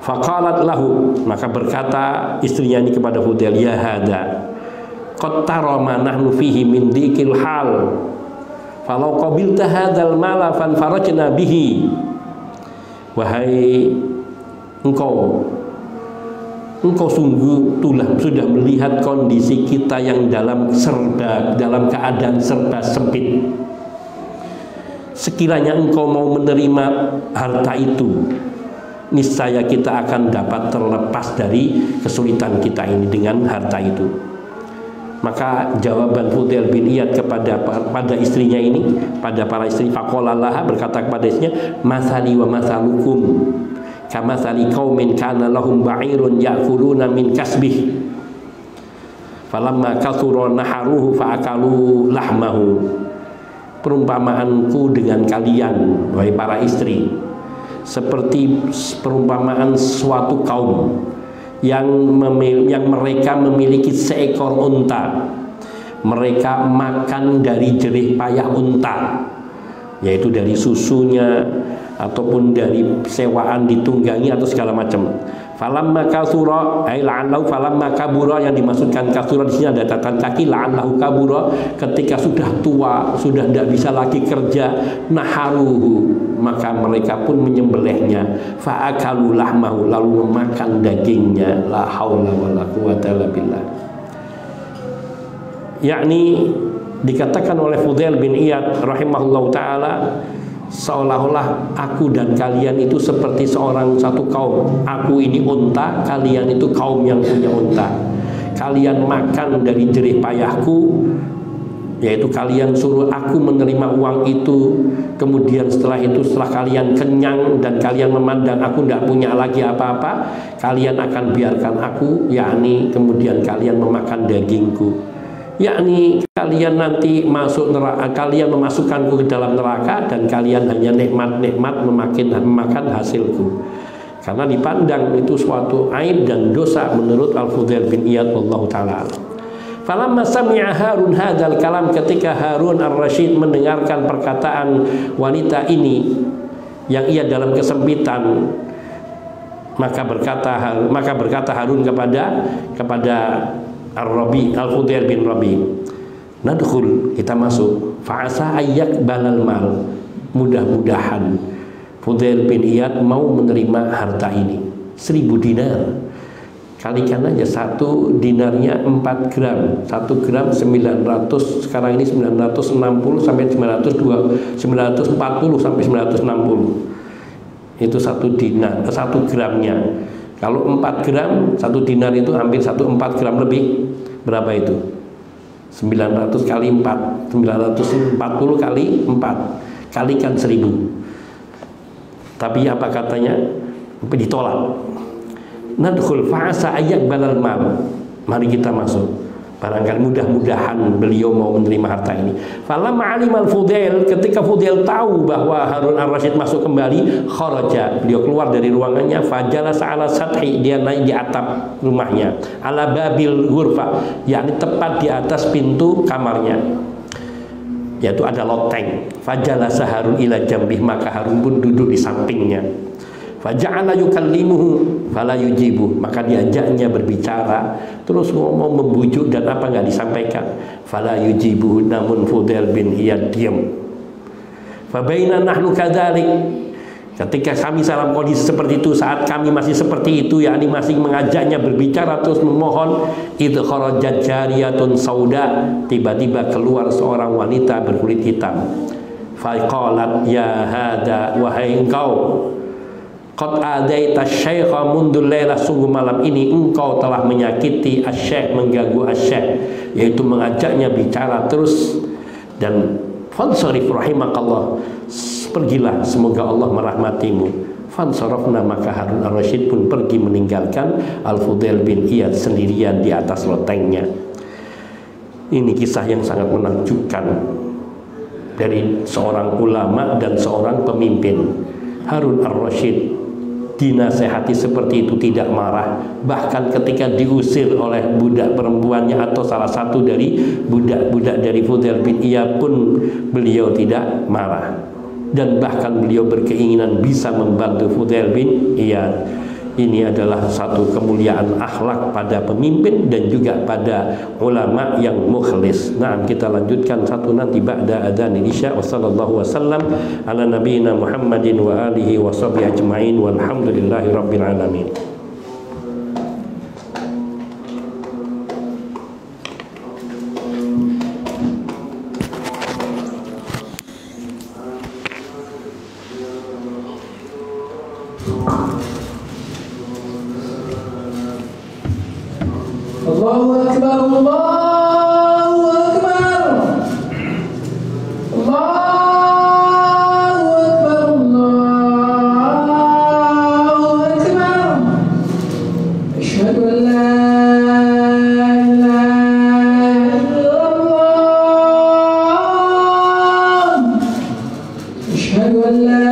Faqalat lahu, maka berkata istrinya ini kepada Fudail, ya hada, qad tara ma nahnu fihi min dzikil hal. Falau qabilta hadzal mala fanfarajna bihi. Wahai engkau sungguh sudah melihat kondisi kita yang dalam keadaan serba sempit. Sekiranya engkau mau menerima harta itu, niscaya kita akan dapat terlepas dari kesulitan kita ini dengan harta itu. Maka jawaban Fudail bin Iyad pada istrinya ini, pada para istri, faqala laha, berkata kepada istrinya, masali wa masalukum kamathali qaumin kana lahum ba'irun ya'kuluna min kasbih falamma kathura naharuhu fa'akalu lahmahu. Perumpamaanku dengan kalian, wahai para istri, seperti perumpamaan suatu kaum yang mereka memiliki seekor unta. Mereka makan dari jerih payah unta, yaitu dari susunya ataupun dari sewaan ditunggangi atau segala macam. Falamma kasura ay la'allahu falamma kabura, yang dimaksudkan kasura di sini ada catatan kaki, la'allahu kabura, ketika sudah tua, sudah tidak bisa lagi kerja, naharuhu, maka mereka pun menyembelihnya, fa'akalu lahmahu, lalu memakan dagingnya. La haula wala quwwata illa billah. Yakni dikatakan oleh Fudail bin Iyad rahimahullahu ta'ala, seolah-olah aku dan kalian itu seperti satu kaum. Aku ini unta, kalian itu kaum yang punya unta. Kalian makan dari jerih payahku, yaitu kalian suruh aku menerima uang itu, kemudian setelah kalian kenyang dan kalian memandang aku tidak punya lagi apa-apa, kalian akan biarkan aku, yakni kemudian kalian memakan dagingku, yakni kalian nanti masuk neraka, kalian memasukkanku ke dalam neraka dan kalian hanya nikmat-nikmat memakan hasilku. Karena dipandang itu suatu aib dan dosa menurut Al-Fudail bin Iyad wallahu taala. Falamma sami'a Harun hadzal kalam, ketika Harun ar-Rasyid mendengarkan perkataan wanita ini yang ia dalam kesempitan, maka berkata Harun kepada Ar-Rabi, Al-Fudail bin Rabi, nadkhul, kita masuk, fa'asa ayyak balal mal, mudah-mudahan Fudail bin Iyad mau menerima harta ini. 1000 dinar, kalikan aja, 1 dinarnya 4 gram, 1 gram 900, sekarang ini 960 sampai 940 sampai 960, itu 1 dinar, 1 gramnya. Kalau 4 gram 1 dinar itu hampir 4 gram lebih, berapa itu? 900 kali 4, 940 kali 4, kalikan 1000. Tapi apa katanya? Ditolak. Nadkhul fa'asa ayyak balal mal, mari kita masuk, barangkali mudah-mudahan beliau mau menerima harta ini. Falamma alimal Fudail, ketika Fudail tahu bahwa Harun ar-Rasyid masuk kembali, kharaja, beliau keluar dari ruangannya, fajalasa ala sathi, dia naik di atap rumahnya, ala babil ghurfa, yakni tepat di atas pintu kamarnya, yaitu ada loteng. Fajalasa Harun ila jambih, maka Harun pun duduk di sampingnya. Faja'ala yukallimuhu fala yujibu, maka diajaknya berbicara, terus ngomong membujuk dan apa nggak disampaikan. Fala yujibu, namun Fudail bin Iyad diam. Fabaina nahnu kadzalik, ketika kami dalam kondisi seperti itu, saat kami masih seperti itu, yakni masih mengajaknya berbicara terus memohon, idh kharajat jariyatun sauda, tiba-tiba keluar seorang wanita berkulit hitam. Faqalat ya hada, wahai engkau, qad adaita syaikha mundul lailah, sungguh malam ini engkau telah menyakiti asy-syaikh, mengganggu asy-syaikh, yaitu mengajaknya bicara terus. Dan fansarif rahimakallah, pergilah semoga Allah merahmatimu. Fansarafna, maka Harun ar-Rasyid pun pergi meninggalkan Al-Fudail bin Iyad sendirian di atas lotengnya. Ini kisah yang sangat menakjubkan dari seorang ulama dan seorang pemimpin. Harun ar-Rasyid dinasehati seperti itu tidak marah, bahkan ketika diusir oleh budak perempuannya atau salah satu dari budak-budak dari Fudail bin Iyad pun beliau tidak marah, dan bahkan beliau berkeinginan bisa membantu Fudail bin Iyad. Ini adalah satu kemuliaan akhlak pada pemimpin dan juga pada ulama yang mukhlis. Nah, kita lanjutkan satu nanti ba'da adzan isya. Wassallallahu wasallam ala nabiyina Muhammadin wa alihi wa sahbihi ajmain walhamdulillahi rabbil alamin. Allahu Akbar, Allahu Akbar, Allahu Akbar, Allahu Akbar. Asyhadu an la ilaha illallah, asyhadu an la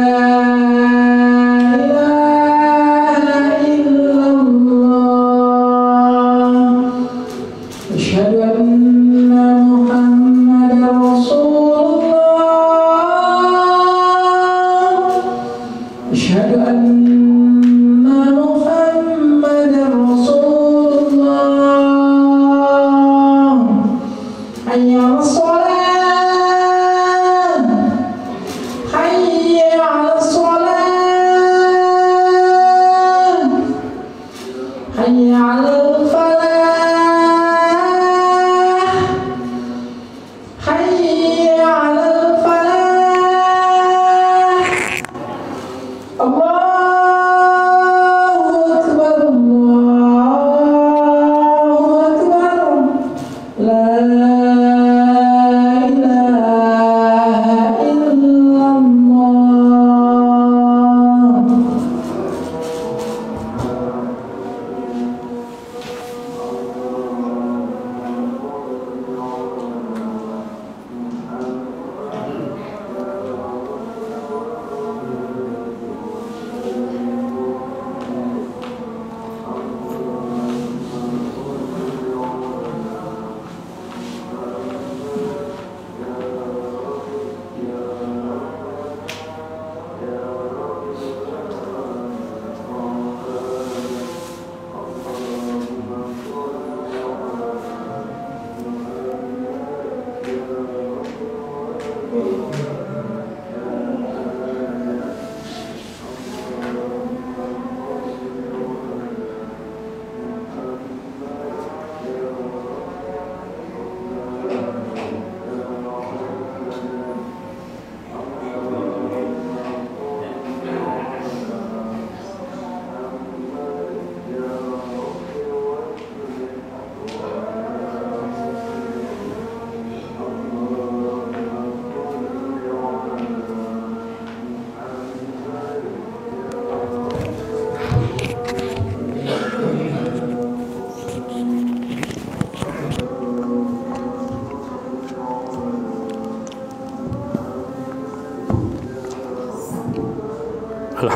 أشهد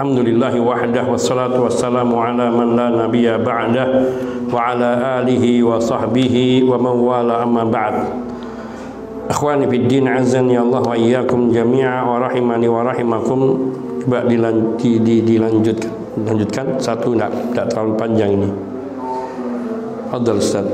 Alhamdulillahi wahdah wassalatu wassalamu ala man la nabiyya ba'dah wa ala alihi wa sahbihi wa man wala amma ba'd. Akhwani fid din, azani Allah wa iyyakum jami'a wa rahimani wa rahimakum. Coba dilanjutkan satu, enggak terlalu panjang ini. Fadhal Ustaz.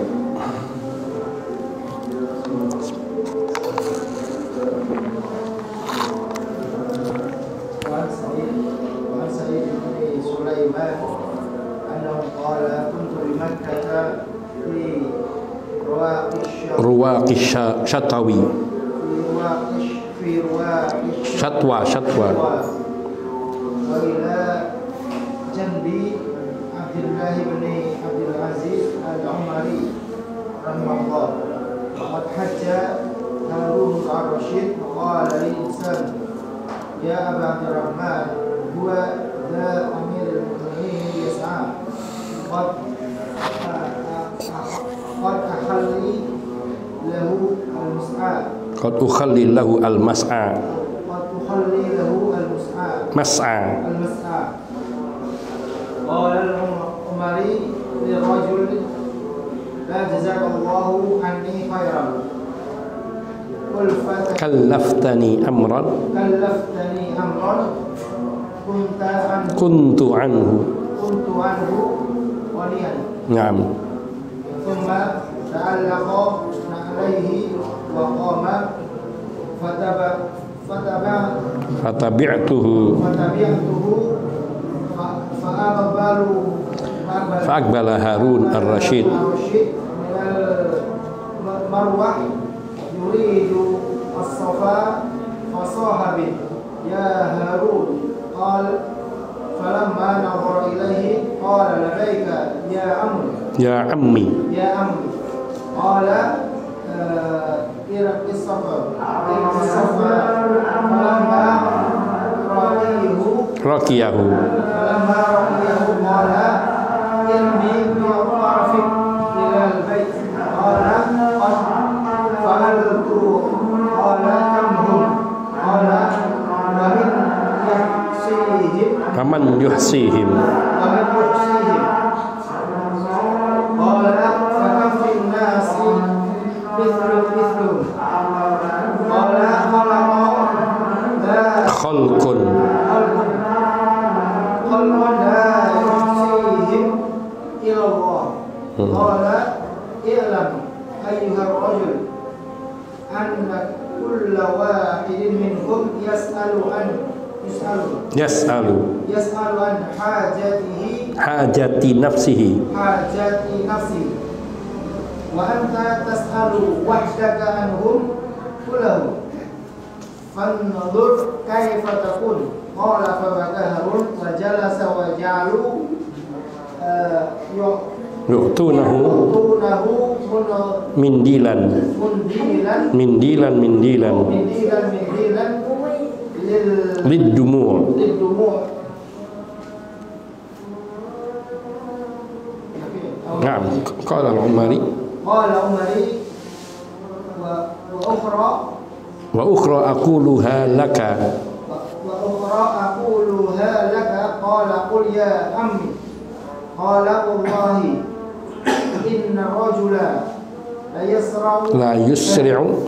Ruwaqish Syatwawi. Syatwa. Wa ila janbi Abdullah bin Abdul Aziz Al-Umari rahimahullah. Qad hajja Harun ar-Rasyid qala lil insan ya Aba Abdurrahman huwa la amirul mu'minin yas'a qad akhalli lahu al-mus'a. Qad ukhalli lahu al-mas'a. Mas'a. Qala al-Umari lirajul la jazakallahu anni khairan. Kallaftani amran kuntu anhu waliyan. Naam. Thumma ta'allaqa alayhi wa qama fatabi'tuhu fa'aqbala Harun ar-Rasyid marwah yuridu as-safa fasahabi ya Harun qala falamma nadhara ilayhi qala labayka ya ammi qala iraq as-safa falamma raqiyahu qala inni bi'arafik ila al-bayt qala qad fa'altu qala kam hum qala faman yuhsihim qala fakam fil nasi mithlu qala khalqun la yuhsihim ila Allah. Qala i'lam ayyuhar rajul anna kulla wahidin minhum yas'alu an hajati nafsihi wa anta tas'alu wahdaka anhum kullahu fanzur kaifa takun. Qala fa baka Harun wa jalasa wa ja'alu yu'tunahu mindilan lid-dumu'. Naam. Qala al-Umari wa ukhra aquluha laka qala qul ya ammi qala wallahi inna rajula la yusri'u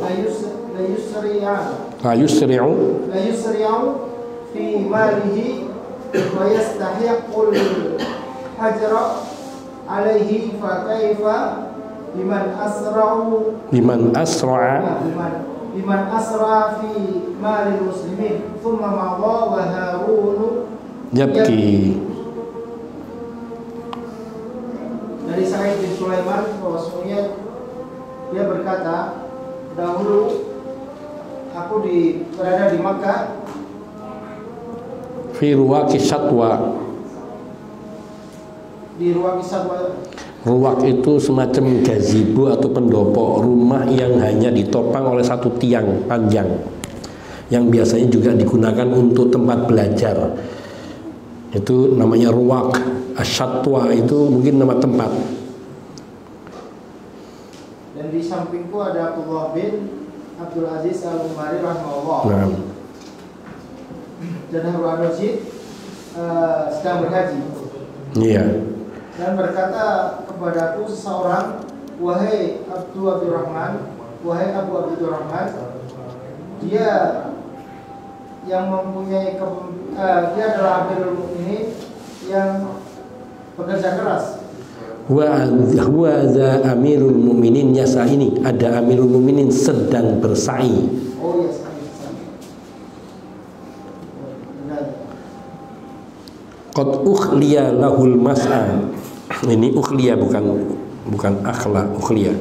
fi malihi wa yastahiqqul hajra alayhi fa kaifa biman asra'a fi malil muslimin. Thumma madha wa Harun yabki. Dari Sa'id bin Sulaiman bahwasanya dia berkata, dahulu aku berada di Makkah fi Ruwaqish Syatwa. Di Ruwaqish Syatwa. Ruwaq itu semacam gazebo atau pendopo, rumah yang hanya ditopang oleh satu tiang panjang, yang biasanya juga digunakan untuk tempat belajar. Itu namanya Ruwaq. Asyatwa itu mungkin nama tempat. Dan di sampingku ada Abdullah bin Abdul Aziz Al-Umari rahimahullah. Dan Harun ar-Rasyid sedang berhaji. Iya. Dan berkata kepadaku seseorang, wahai Abu Abdurrahman, dia yang mempunyai dia adalah Amirul Mukminin yang bekerja keras. Wa za Amirul Mukminin yasa, ini ada Amirul Mukminin sedang bersa'i. Oh iya, Qad ukhliya lahul mas'a. Ini ukhliya bukan akhla, ukhliya.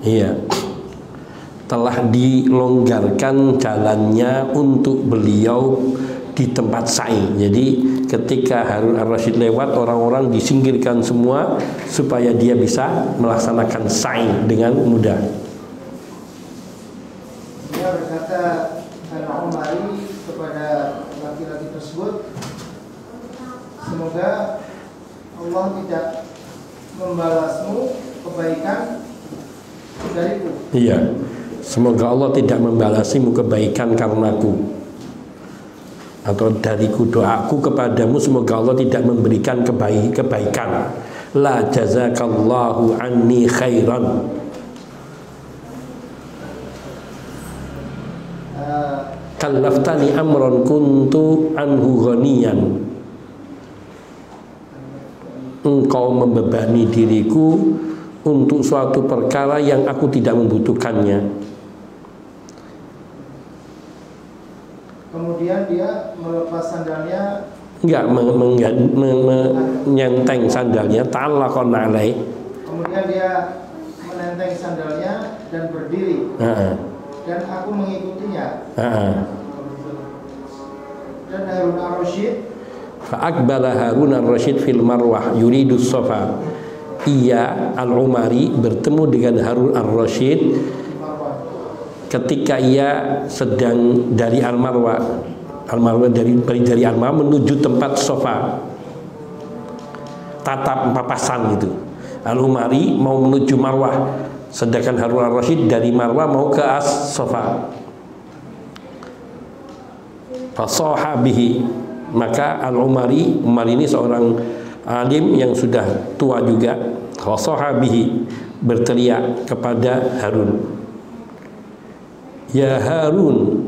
Iya. Telah dilonggarkan jalannya untuk beliau di tempat sa'i. Jadi ketika Harun ar-Rasyid lewat, orang-orang disingkirkan semua supaya dia bisa melaksanakan sa'i dengan mudah. Dia berkata Al-Umari kepada laki-laki tersebut, semoga Allah tidak membalasmu kebaikan dariku. Iya. Semoga Allah tidak membalasimu kebaikan karenaku, atau dariku, doaku kepadamu semoga Allah tidak memberikan kebaikan. La jazakallahu anni khairan. Kallaftani amron kuntu anhu ghaniyan. Engkau membebani diriku untuk suatu perkara yang aku tidak membutuhkannya. Kemudian dia melepas sandalnya, enggak menyenteng sandalnya, ta'allaqana alaih. Kemudian dia menenteng sandalnya dan berdiri. Dan aku mengikutinya. Dan Harun ar-Rasyid, fa'aqbala Harun ar-Rasyid fil marwah yuridu safa. Ia Al-Umari bertemu dengan Harun ar-Rasyid ketika ia sedang dari Al-Marwah dari Al-Marwah menuju tempat sofa, tatap papasan gitu. Al-Umari mau menuju Marwah, sedangkan Harun ar-Rasyid dari Marwah mau ke as-sofa. Fasoha bihi, maka Al-Umari ini seorang alim yang sudah tua juga. Fasoha bihi, berteriak kepada Harun, ya Harun,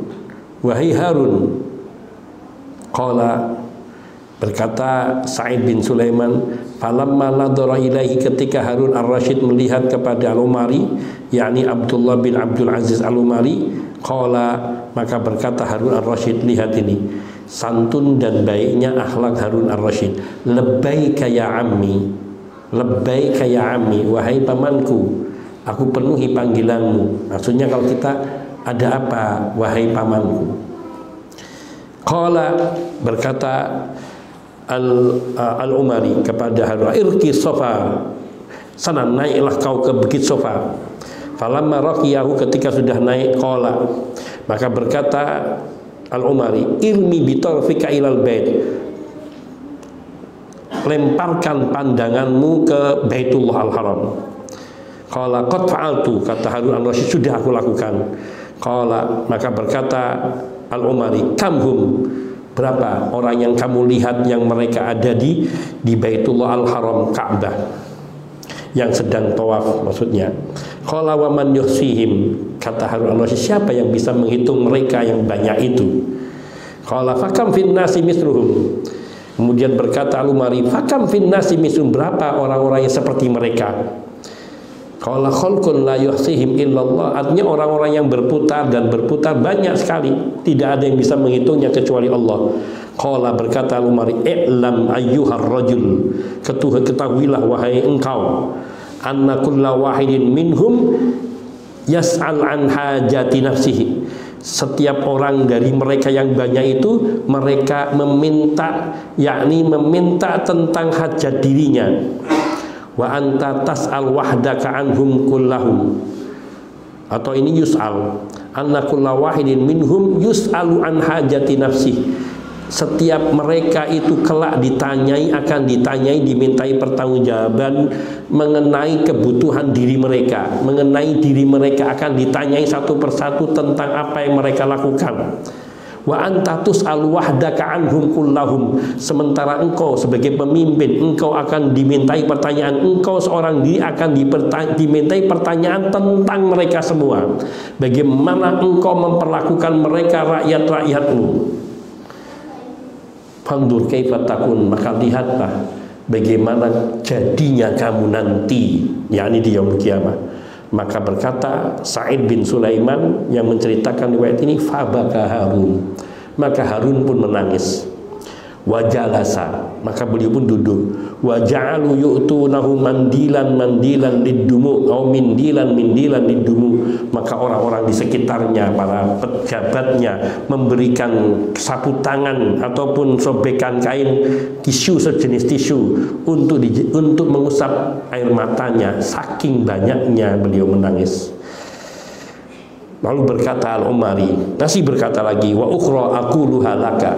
wahai Harun. Qala, berkata Sa'id bin Sulaiman, falamma nadhara ilaihi, ketika Harun ar-Rasyid melihat kepada Al-Umari, yakni Abdullah bin Abdul Aziz Al-Umari, qala, maka berkata Harun ar-Rasyid, lihat ini santun dan baiknya akhlak Harun ar-Rasyid. Labbaika ya ammi, labbaika ya ammi, wahai pamanku, aku penuhi panggilanmu. Maksudnya kalau kita ada apa, wahai pamanku. Qala, berkata Al-Umari kepada Harun, irki sofa, sana naiklah kau ke bukit sofa. Falamma raqiyahu, ketika sudah naik, qala, maka berkata Al-Umari, irmi bitarfika ilal bait, lemparkan pandanganmu ke Baitullah Al-Haram. Qala qad fa'altu, kata Harun ar-Rasyid, sudah aku lakukan. Qala, maka berkata Al-Umari, kamhum, berapa orang yang kamu lihat yang mereka ada di Baitullah Al-Haram, Ka'bah, yang sedang tawaf maksudnya. Qala wa man yuhsihim, kata Harun ar-Rasyid, siapa yang bisa menghitung mereka yang banyak itu? Qala fakam fin nasi misruhum, kemudian berkata Al-Umari, fakam fin nasi misruhum, berapa orang-orang yang seperti mereka? Qala khalqun la yuhsihim illallah, artinya orang-orang yang berputar dan berputar banyak sekali, tidak ada yang bisa menghitungnya kecuali Allah. Qala, berkata Al-Umari, i'lam ayyuhar rajul, ketahuilah wahai engkau, anna kulla wahidin minhum yas'al an hajati nafsihi, setiap orang dari mereka yang banyak itu, mereka meminta, yakni meminta tentang hajat dirinya. Wa anta tas'al wahdaka anhum kullahum, atau ini yus'al, anna kulla wahidin minhum yus'alu an hajati nafsihi, setiap mereka itu kelak akan ditanyai, dimintai pertanggungjawaban mengenai kebutuhan diri mereka, mengenai diri mereka akan ditanyai satu persatu tentang apa yang mereka lakukan. Wa anta tus'alu wahdaka anhum kullahum, sementara engkau sebagai pemimpin, engkau akan dimintai pertanyaan, engkau seorang diri akan dimintai pertanyaan tentang mereka semua. Bagaimana engkau memperlakukan mereka, rakyat-rakyatmu. Fandur kaifa takun, maka lihatlah bagaimana jadinya kamu nanti, yakni di yaumul qiyamah. Maka berkata Sa'id bin Sulaiman yang menceritakan riwayat ini, fabaka Harun, maka Harun pun menangis. Wajalasa, maka beliau pun duduk. Waja'alu yu'tunahu mandilan lidumu, atau mindilan lidumu. Maka orang-orang di sekitarnya, para pejabatnya, memberikan sapu tangan ataupun sobekan kain, tisu, sejenis tisu untuk mengusap air matanya. Saking banyaknya beliau menangis. Lalu berkata Al-Umari, masih berkata lagi, wa ukhra aquluha laka,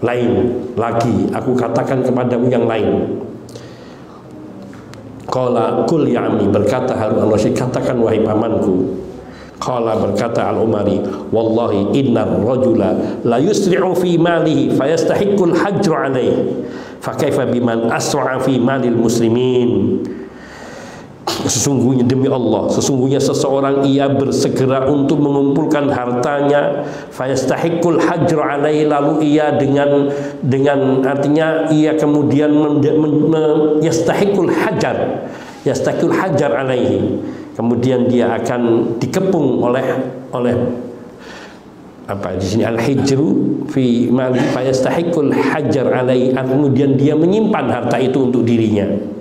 lain lagi aku katakan kepadamu yang lain. Qala qul ya ammi, berkata Harun al-Rasyid, katakan wahai pamanku. Qala, berkata Al-Umari, wallahi innar rajula la yusri'u fi malihi fayastahiqqul hajru alaihi fa kaifa biman asra'a fi malil muslimin. Sesungguhnya, demi Allah, sesungguhnya seseorang ia bersegera untuk mengumpulkan hartanya, fayastahiqqul hajr alaihi, lalu ia dengan artinya ia kemudian yastahiqqul hajar alaihi, kemudian dia akan dikepung oleh apa di sini al-hijru fi mali fayastahiqqul hajar alaihi, kemudian dia menyimpan harta itu untuk dirinya.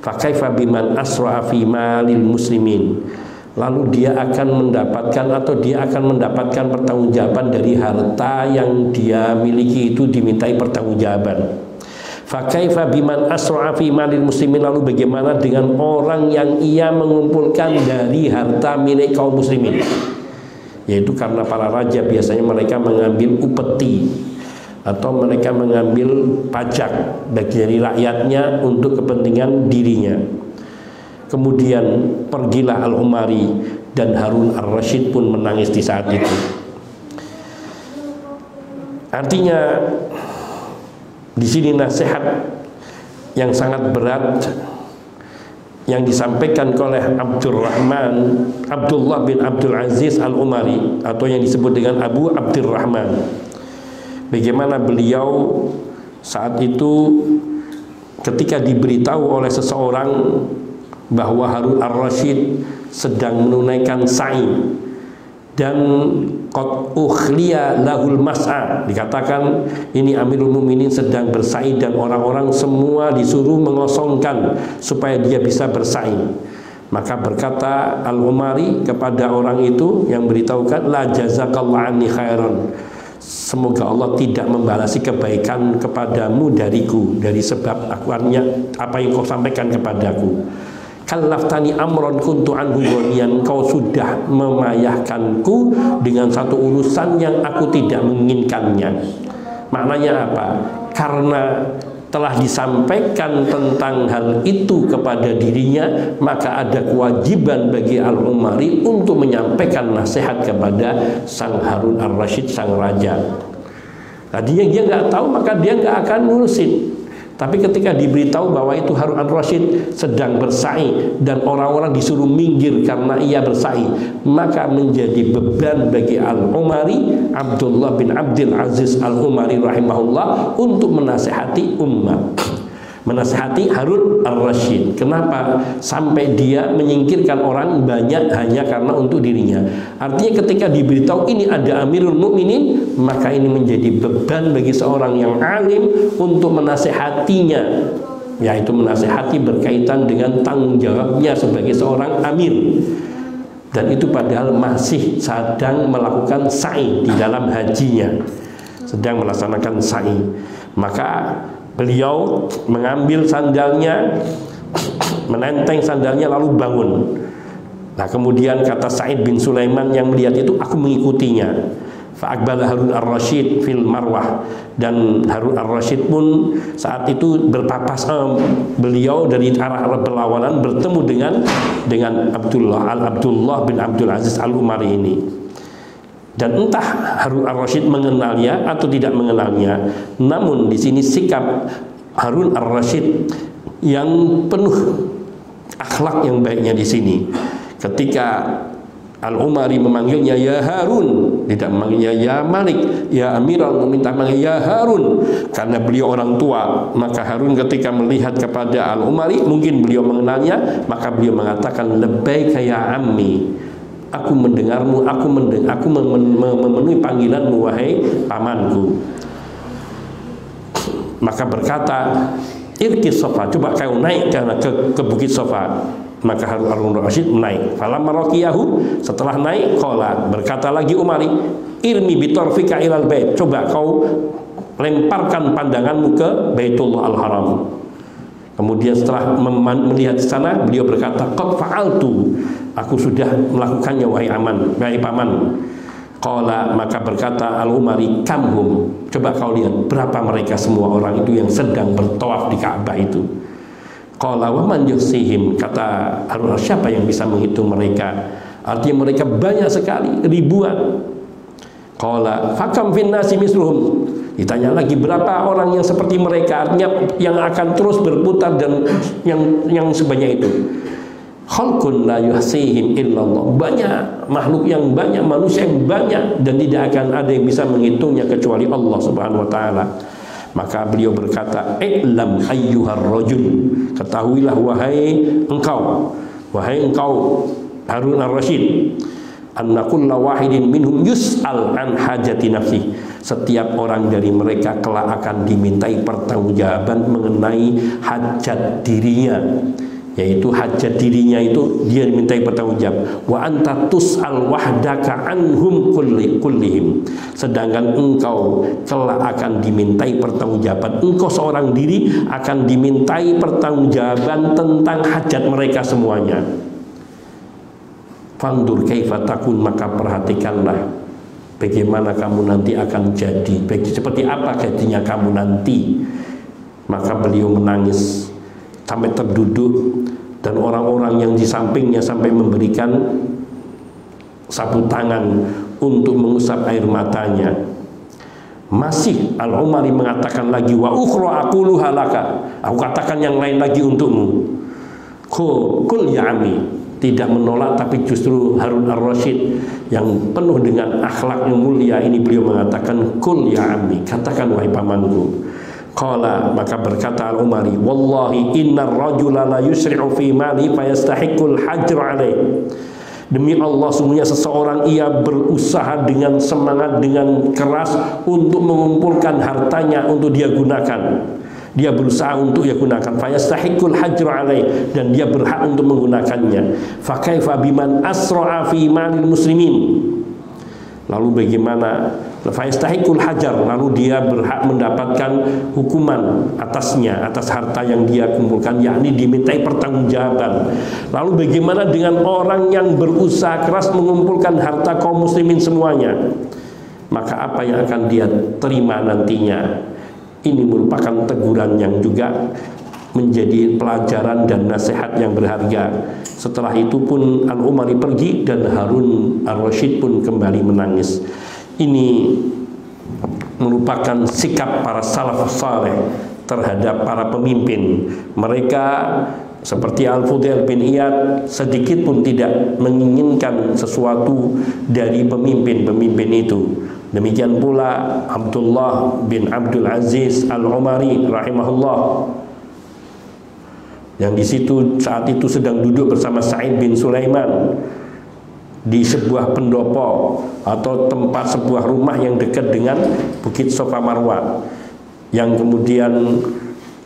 Fakaifa biman asra'a fi malil muslimin, lalu dia akan mendapatkan pertanggungjawaban dari harta yang dia miliki itu, dimintai pertanggungjawaban. Fakaifa biman asra'a fi malil muslimin, lalu bagaimana dengan orang yang ia mengumpulkan dari harta milik kaum muslimin, yaitu karena para raja biasanya mereka mengambil upeti atau mereka mengambil pajak dari rakyatnya untuk kepentingan dirinya. Kemudian pergilah Al-Umari dan Harun al-Rasyid pun menangis di saat itu. Artinya di sini nasihat yang sangat berat yang disampaikan oleh Abdullah bin Abdul Aziz Al-Umari, atau yang disebut dengan Abu Abdurrahman. Bagaimana beliau saat itu ketika diberitahu oleh seseorang bahwa Harun al-Rasyid sedang menunaikan sa'i dan qad ukhliya lahul mas'a, dikatakan ini Amirul Mukminin sedang bersa'i dan orang-orang semua disuruh mengosongkan supaya dia bisa bersa'i. Maka berkata Al-Umari kepada orang itu yang beritahukan, la jazakallahu anni khairan, semoga Allah tidak membalasi kebaikan kepadamu dariku, dari sebab apa yang kau sampaikan kepadaku. Kallaftani amron kuntu anhu ghaniyan, kau sudah memayahkanku dengan satu urusan yang aku tidak menginginkannya. Maknanya apa? Karena telah disampaikan tentang hal itu kepada dirinya, maka ada kewajiban bagi Al-Umari untuk menyampaikan nasihat kepada sang Harun al-Rasyid, sang raja. Tadinya dia nggak tahu, maka dia nggak akan ngurusin. Tapi ketika diberitahu bahwa itu Harun al-Rasyid sedang bersa'i dan orang-orang disuruh minggir karena ia bersa'i, maka menjadi beban bagi Al-Umari, Abdullah bin Abdul Aziz Al-Umari rahimahullah, untuk menasihati umat, menasihati Harun al-Rasyid. Kenapa? Sampai dia menyingkirkan orang banyak hanya karena untuk dirinya. Artinya ketika diberitahu ini ada Amirul Mukminin, maka ini menjadi beban bagi seorang yang alim untuk menasihatinya, yaitu menasihati berkaitan dengan tanggung jawabnya sebagai seorang amir. Dan itu padahal masih sedang melakukan sa'i di dalam hajinya, sedang melaksanakan sa'i. Maka beliau mengambil sandalnya, menenteng sandalnya lalu bangun. Nah kemudian kata Sa'id bin Sulaiman yang melihat itu, aku mengikutinya. Fa'aqbala Harun ar-Rasyid fil marwah, dan Harun ar-Rasyid pun saat itu berpapas, beliau dari arah berlawanan bertemu dengan Abdullah bin Abdul Aziz al-Umari ini. Dan entah Harun ar-Rasyid mengenalnya atau tidak mengenalnya, namun di sini sikap Harun ar-Rasyid yang penuh akhlak yang baiknya di sini. Ketika Al-Umari memanggilnya ya Harun, tidak memanggilnya ya Malik, ya Amiral Mu'minin, memanggil ya Harun karena beliau orang tua. Maka Harun ketika melihat kepada Al-Umari, mungkin beliau mengenalnya, maka beliau mengatakan labbaika ya ammi, aku mendengarmu, aku memenuhi panggilanmu wahai pamanku. Maka berkata, irkis Safa, coba kau naik ke bukit Safa. Maka Harun ar-Rasyid naik. Falamma raqiyahu, setelah naik, qala, berkata lagi Umari, irmi bitarfika ilal bait, coba kau lemparkan pandanganmu ke Baitullah al-Haram. Kemudian setelah melihat di sana, beliau berkata, qad fa'altu, aku sudah melakukannya wahai paman. Qala, maka berkata Al-Umari, kamhum, coba kau lihat berapa mereka semua orang itu yang sedang bertawaf di Ka'bah itu. Qala wa man yuhsihim, kata Harun, siapa yang bisa menghitung mereka? Artinya mereka banyak sekali, ribuan. Qala fakam fin nasi misluhum, ditanya lagi berapa orang yang seperti mereka, artinya yang akan terus berputar dan yang sebanyak itu. Khalqun la yuhsihim illallah, banyak makhluk yang banyak, manusia yang banyak, dan tidak akan ada yang bisa menghitungnya kecuali Allah Subhanahu wa taala. Maka beliau berkata, "I'lam ayyuhar rajul," ketahuilah wahai engkau Harun ar-Rasyid, anna kulla wahidin minhum yus'al an hajati nafsi, setiap orang dari mereka kelak akan dimintai pertanggungjawaban mengenai hajat dirinya, yaitu hajat dirinya itu dia dimintai pertanggungjawab. Wa anta tus'al wahdaka anhum kullihim, sedangkan engkau kelak akan dimintai pertanggungjawaban, engkau seorang diri akan dimintai pertanggungjawaban tentang hajat mereka semuanya. Fandur kaifa takun, maka perhatikanlah bagaimana kamu nanti akan jadi, seperti apa jadinya kamu nanti. Maka beliau menangis sampai terduduk, dan orang-orang yang di sampingnya sampai memberikan sapu tangan untuk mengusap air matanya. Masih Al-Umari mengatakan lagi, wa ukhra aquluha laka, aku katakan yang lain lagi untukmu. Kul ya ami, tidak menolak, tapi justru Harun ar-Rasyid yang penuh dengan akhlak yang mulia ini, beliau mengatakan kul ya ami, katakan wahai pamanku. Qala, maka berkata Al-Umari, wallahi innar rajula la yusri'u fi mali fayastahiqqul hajr alaih, demi Allah sungguhnya seseorang ia berusaha dengan semangat, dengan keras untuk mengumpulkan hartanya untuk dia gunakan. Dia berusaha untuk dia gunakan, fayastahiqqul hajr alaih, dan dia berhak untuk menggunakannya. Fa kaifa biman asra'a fi malil muslimin, lalu bagaimana fayastahiqqul hajar, lalu dia berhak mendapatkan hukuman atasnya, atas harta yang dia kumpulkan, yakni dimintai pertanggungjawaban. Lalu bagaimana dengan orang yang berusaha keras mengumpulkan harta kaum muslimin semuanya? Maka apa yang akan dia terima nantinya? Ini merupakan teguran yang juga menjadi pelajaran dan nasihat yang berharga. Setelah itu pun Al-Umari pergi dan Harun ar-Rasyid pun kembali menangis. Ini merupakan sikap para salafus saleh terhadap para pemimpin. Mereka seperti Al-Fudail bin Iyad sedikit pun tidak menginginkan sesuatu dari pemimpin-pemimpin itu. Demikian pula Abdullah bin Abdul Aziz Al-Umari rahimahullah, yang di situ saat itu sedang duduk bersama Sa'id bin Sulaiman di sebuah pendopo atau tempat sebuah rumah yang dekat dengan Bukit Safa Marwah, yang kemudian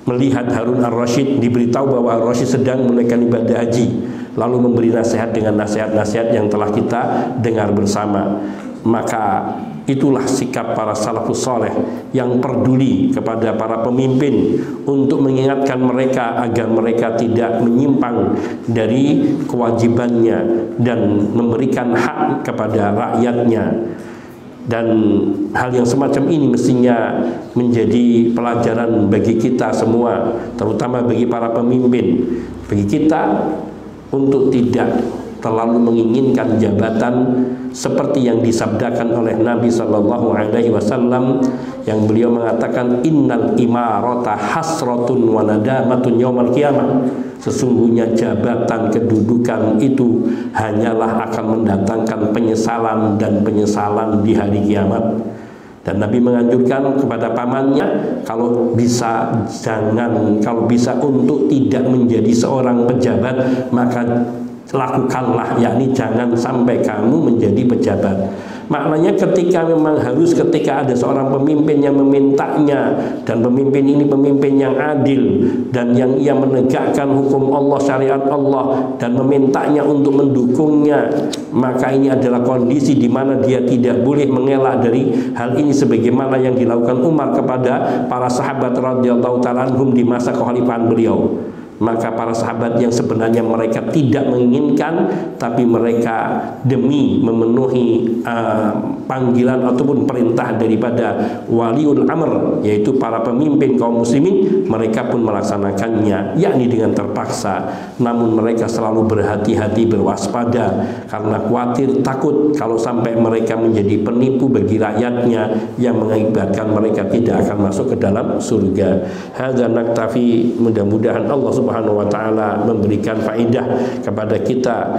melihat Harun ar-Rasyid, diberitahu bahwa ar-Rasyid sedang menunaikan ibadah haji, lalu memberi nasihat dengan nasihat-nasihat yang telah kita dengar bersama. Maka itulah sikap para salafus saleh yang peduli kepada para pemimpin untuk mengingatkan mereka agar mereka tidak menyimpang dari kewajibannya dan memberikan hak kepada rakyatnya. Dan hal yang semacam ini mestinya menjadi pelajaran bagi kita semua, terutama bagi para pemimpin, bagi kita untuk tidak terlalu menginginkan jabatan seperti yang disabdakan oleh Nabi Shallallahu Alaihi Wasallam, yang beliau mengatakan innal imarata hasratun wa nadamatun yaumal qiyamah. Sesungguhnya jabatan, kedudukan itu hanyalah akan mendatangkan penyesalan dan penyesalan di hari kiamat. Dan Nabi menganjurkan kepada pamannya, kalau bisa untuk tidak menjadi seorang pejabat, maka lakukanlah, yakni jangan sampai kamu menjadi pejabat. Maknanya ketika ada seorang pemimpin yang memintanya, dan pemimpin ini pemimpin yang adil dan yang ia menegakkan hukum Allah, syariat Allah, dan memintanya untuk mendukungnya, maka ini adalah kondisi di mana dia tidak boleh mengelak dari hal ini, sebagaimana yang dilakukan Umar kepada para sahabat radhiyallahu ta'ala anhum di masa kekhalifahan beliau. Maka para sahabat yang sebenarnya mereka tidak menginginkan, tapi mereka demi memenuhi panggilan ataupun perintah daripada waliul amr, yaitu para pemimpin kaum muslimin, mereka pun melaksanakannya, yakni dengan terpaksa. Namun mereka selalu berhati-hati, berwaspada, karena khawatir, takut kalau sampai mereka menjadi penipu bagi rakyatnya, yang mengakibatkan mereka tidak akan masuk ke dalam surga. Hadza naktafi, mudah-mudahan Allah Subhanahu wa ta'ala memberikan faidah kepada kita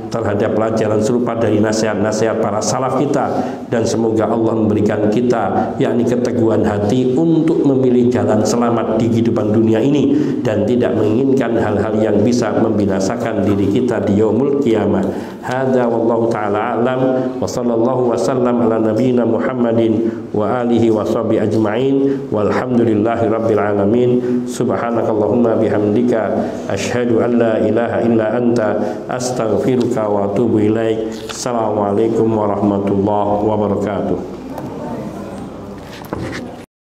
terhadap pelajaran serupa dari nasihat-nasihat para salaf kita, dan semoga Allah memberikan kita yakni keteguhan hati untuk memilih jalan selamat di kehidupan dunia ini, dan tidak menginginkan hal-hal yang bisa membinasakan diri kita di yaumul qiyamah. Hadza wallahu ta'ala alam, wa sallallahu wasallam ala nabiyyina Muhammadin wa alihi wa sahbihi ajma'in, walhamdulillahi rabbil alamin. Subhanakallahumma bihamdika asyhadu an la ilaha illa anta astaghfiruka wa atubu ilaik. Assalamualaikum warahmatullahi wabarakatuh.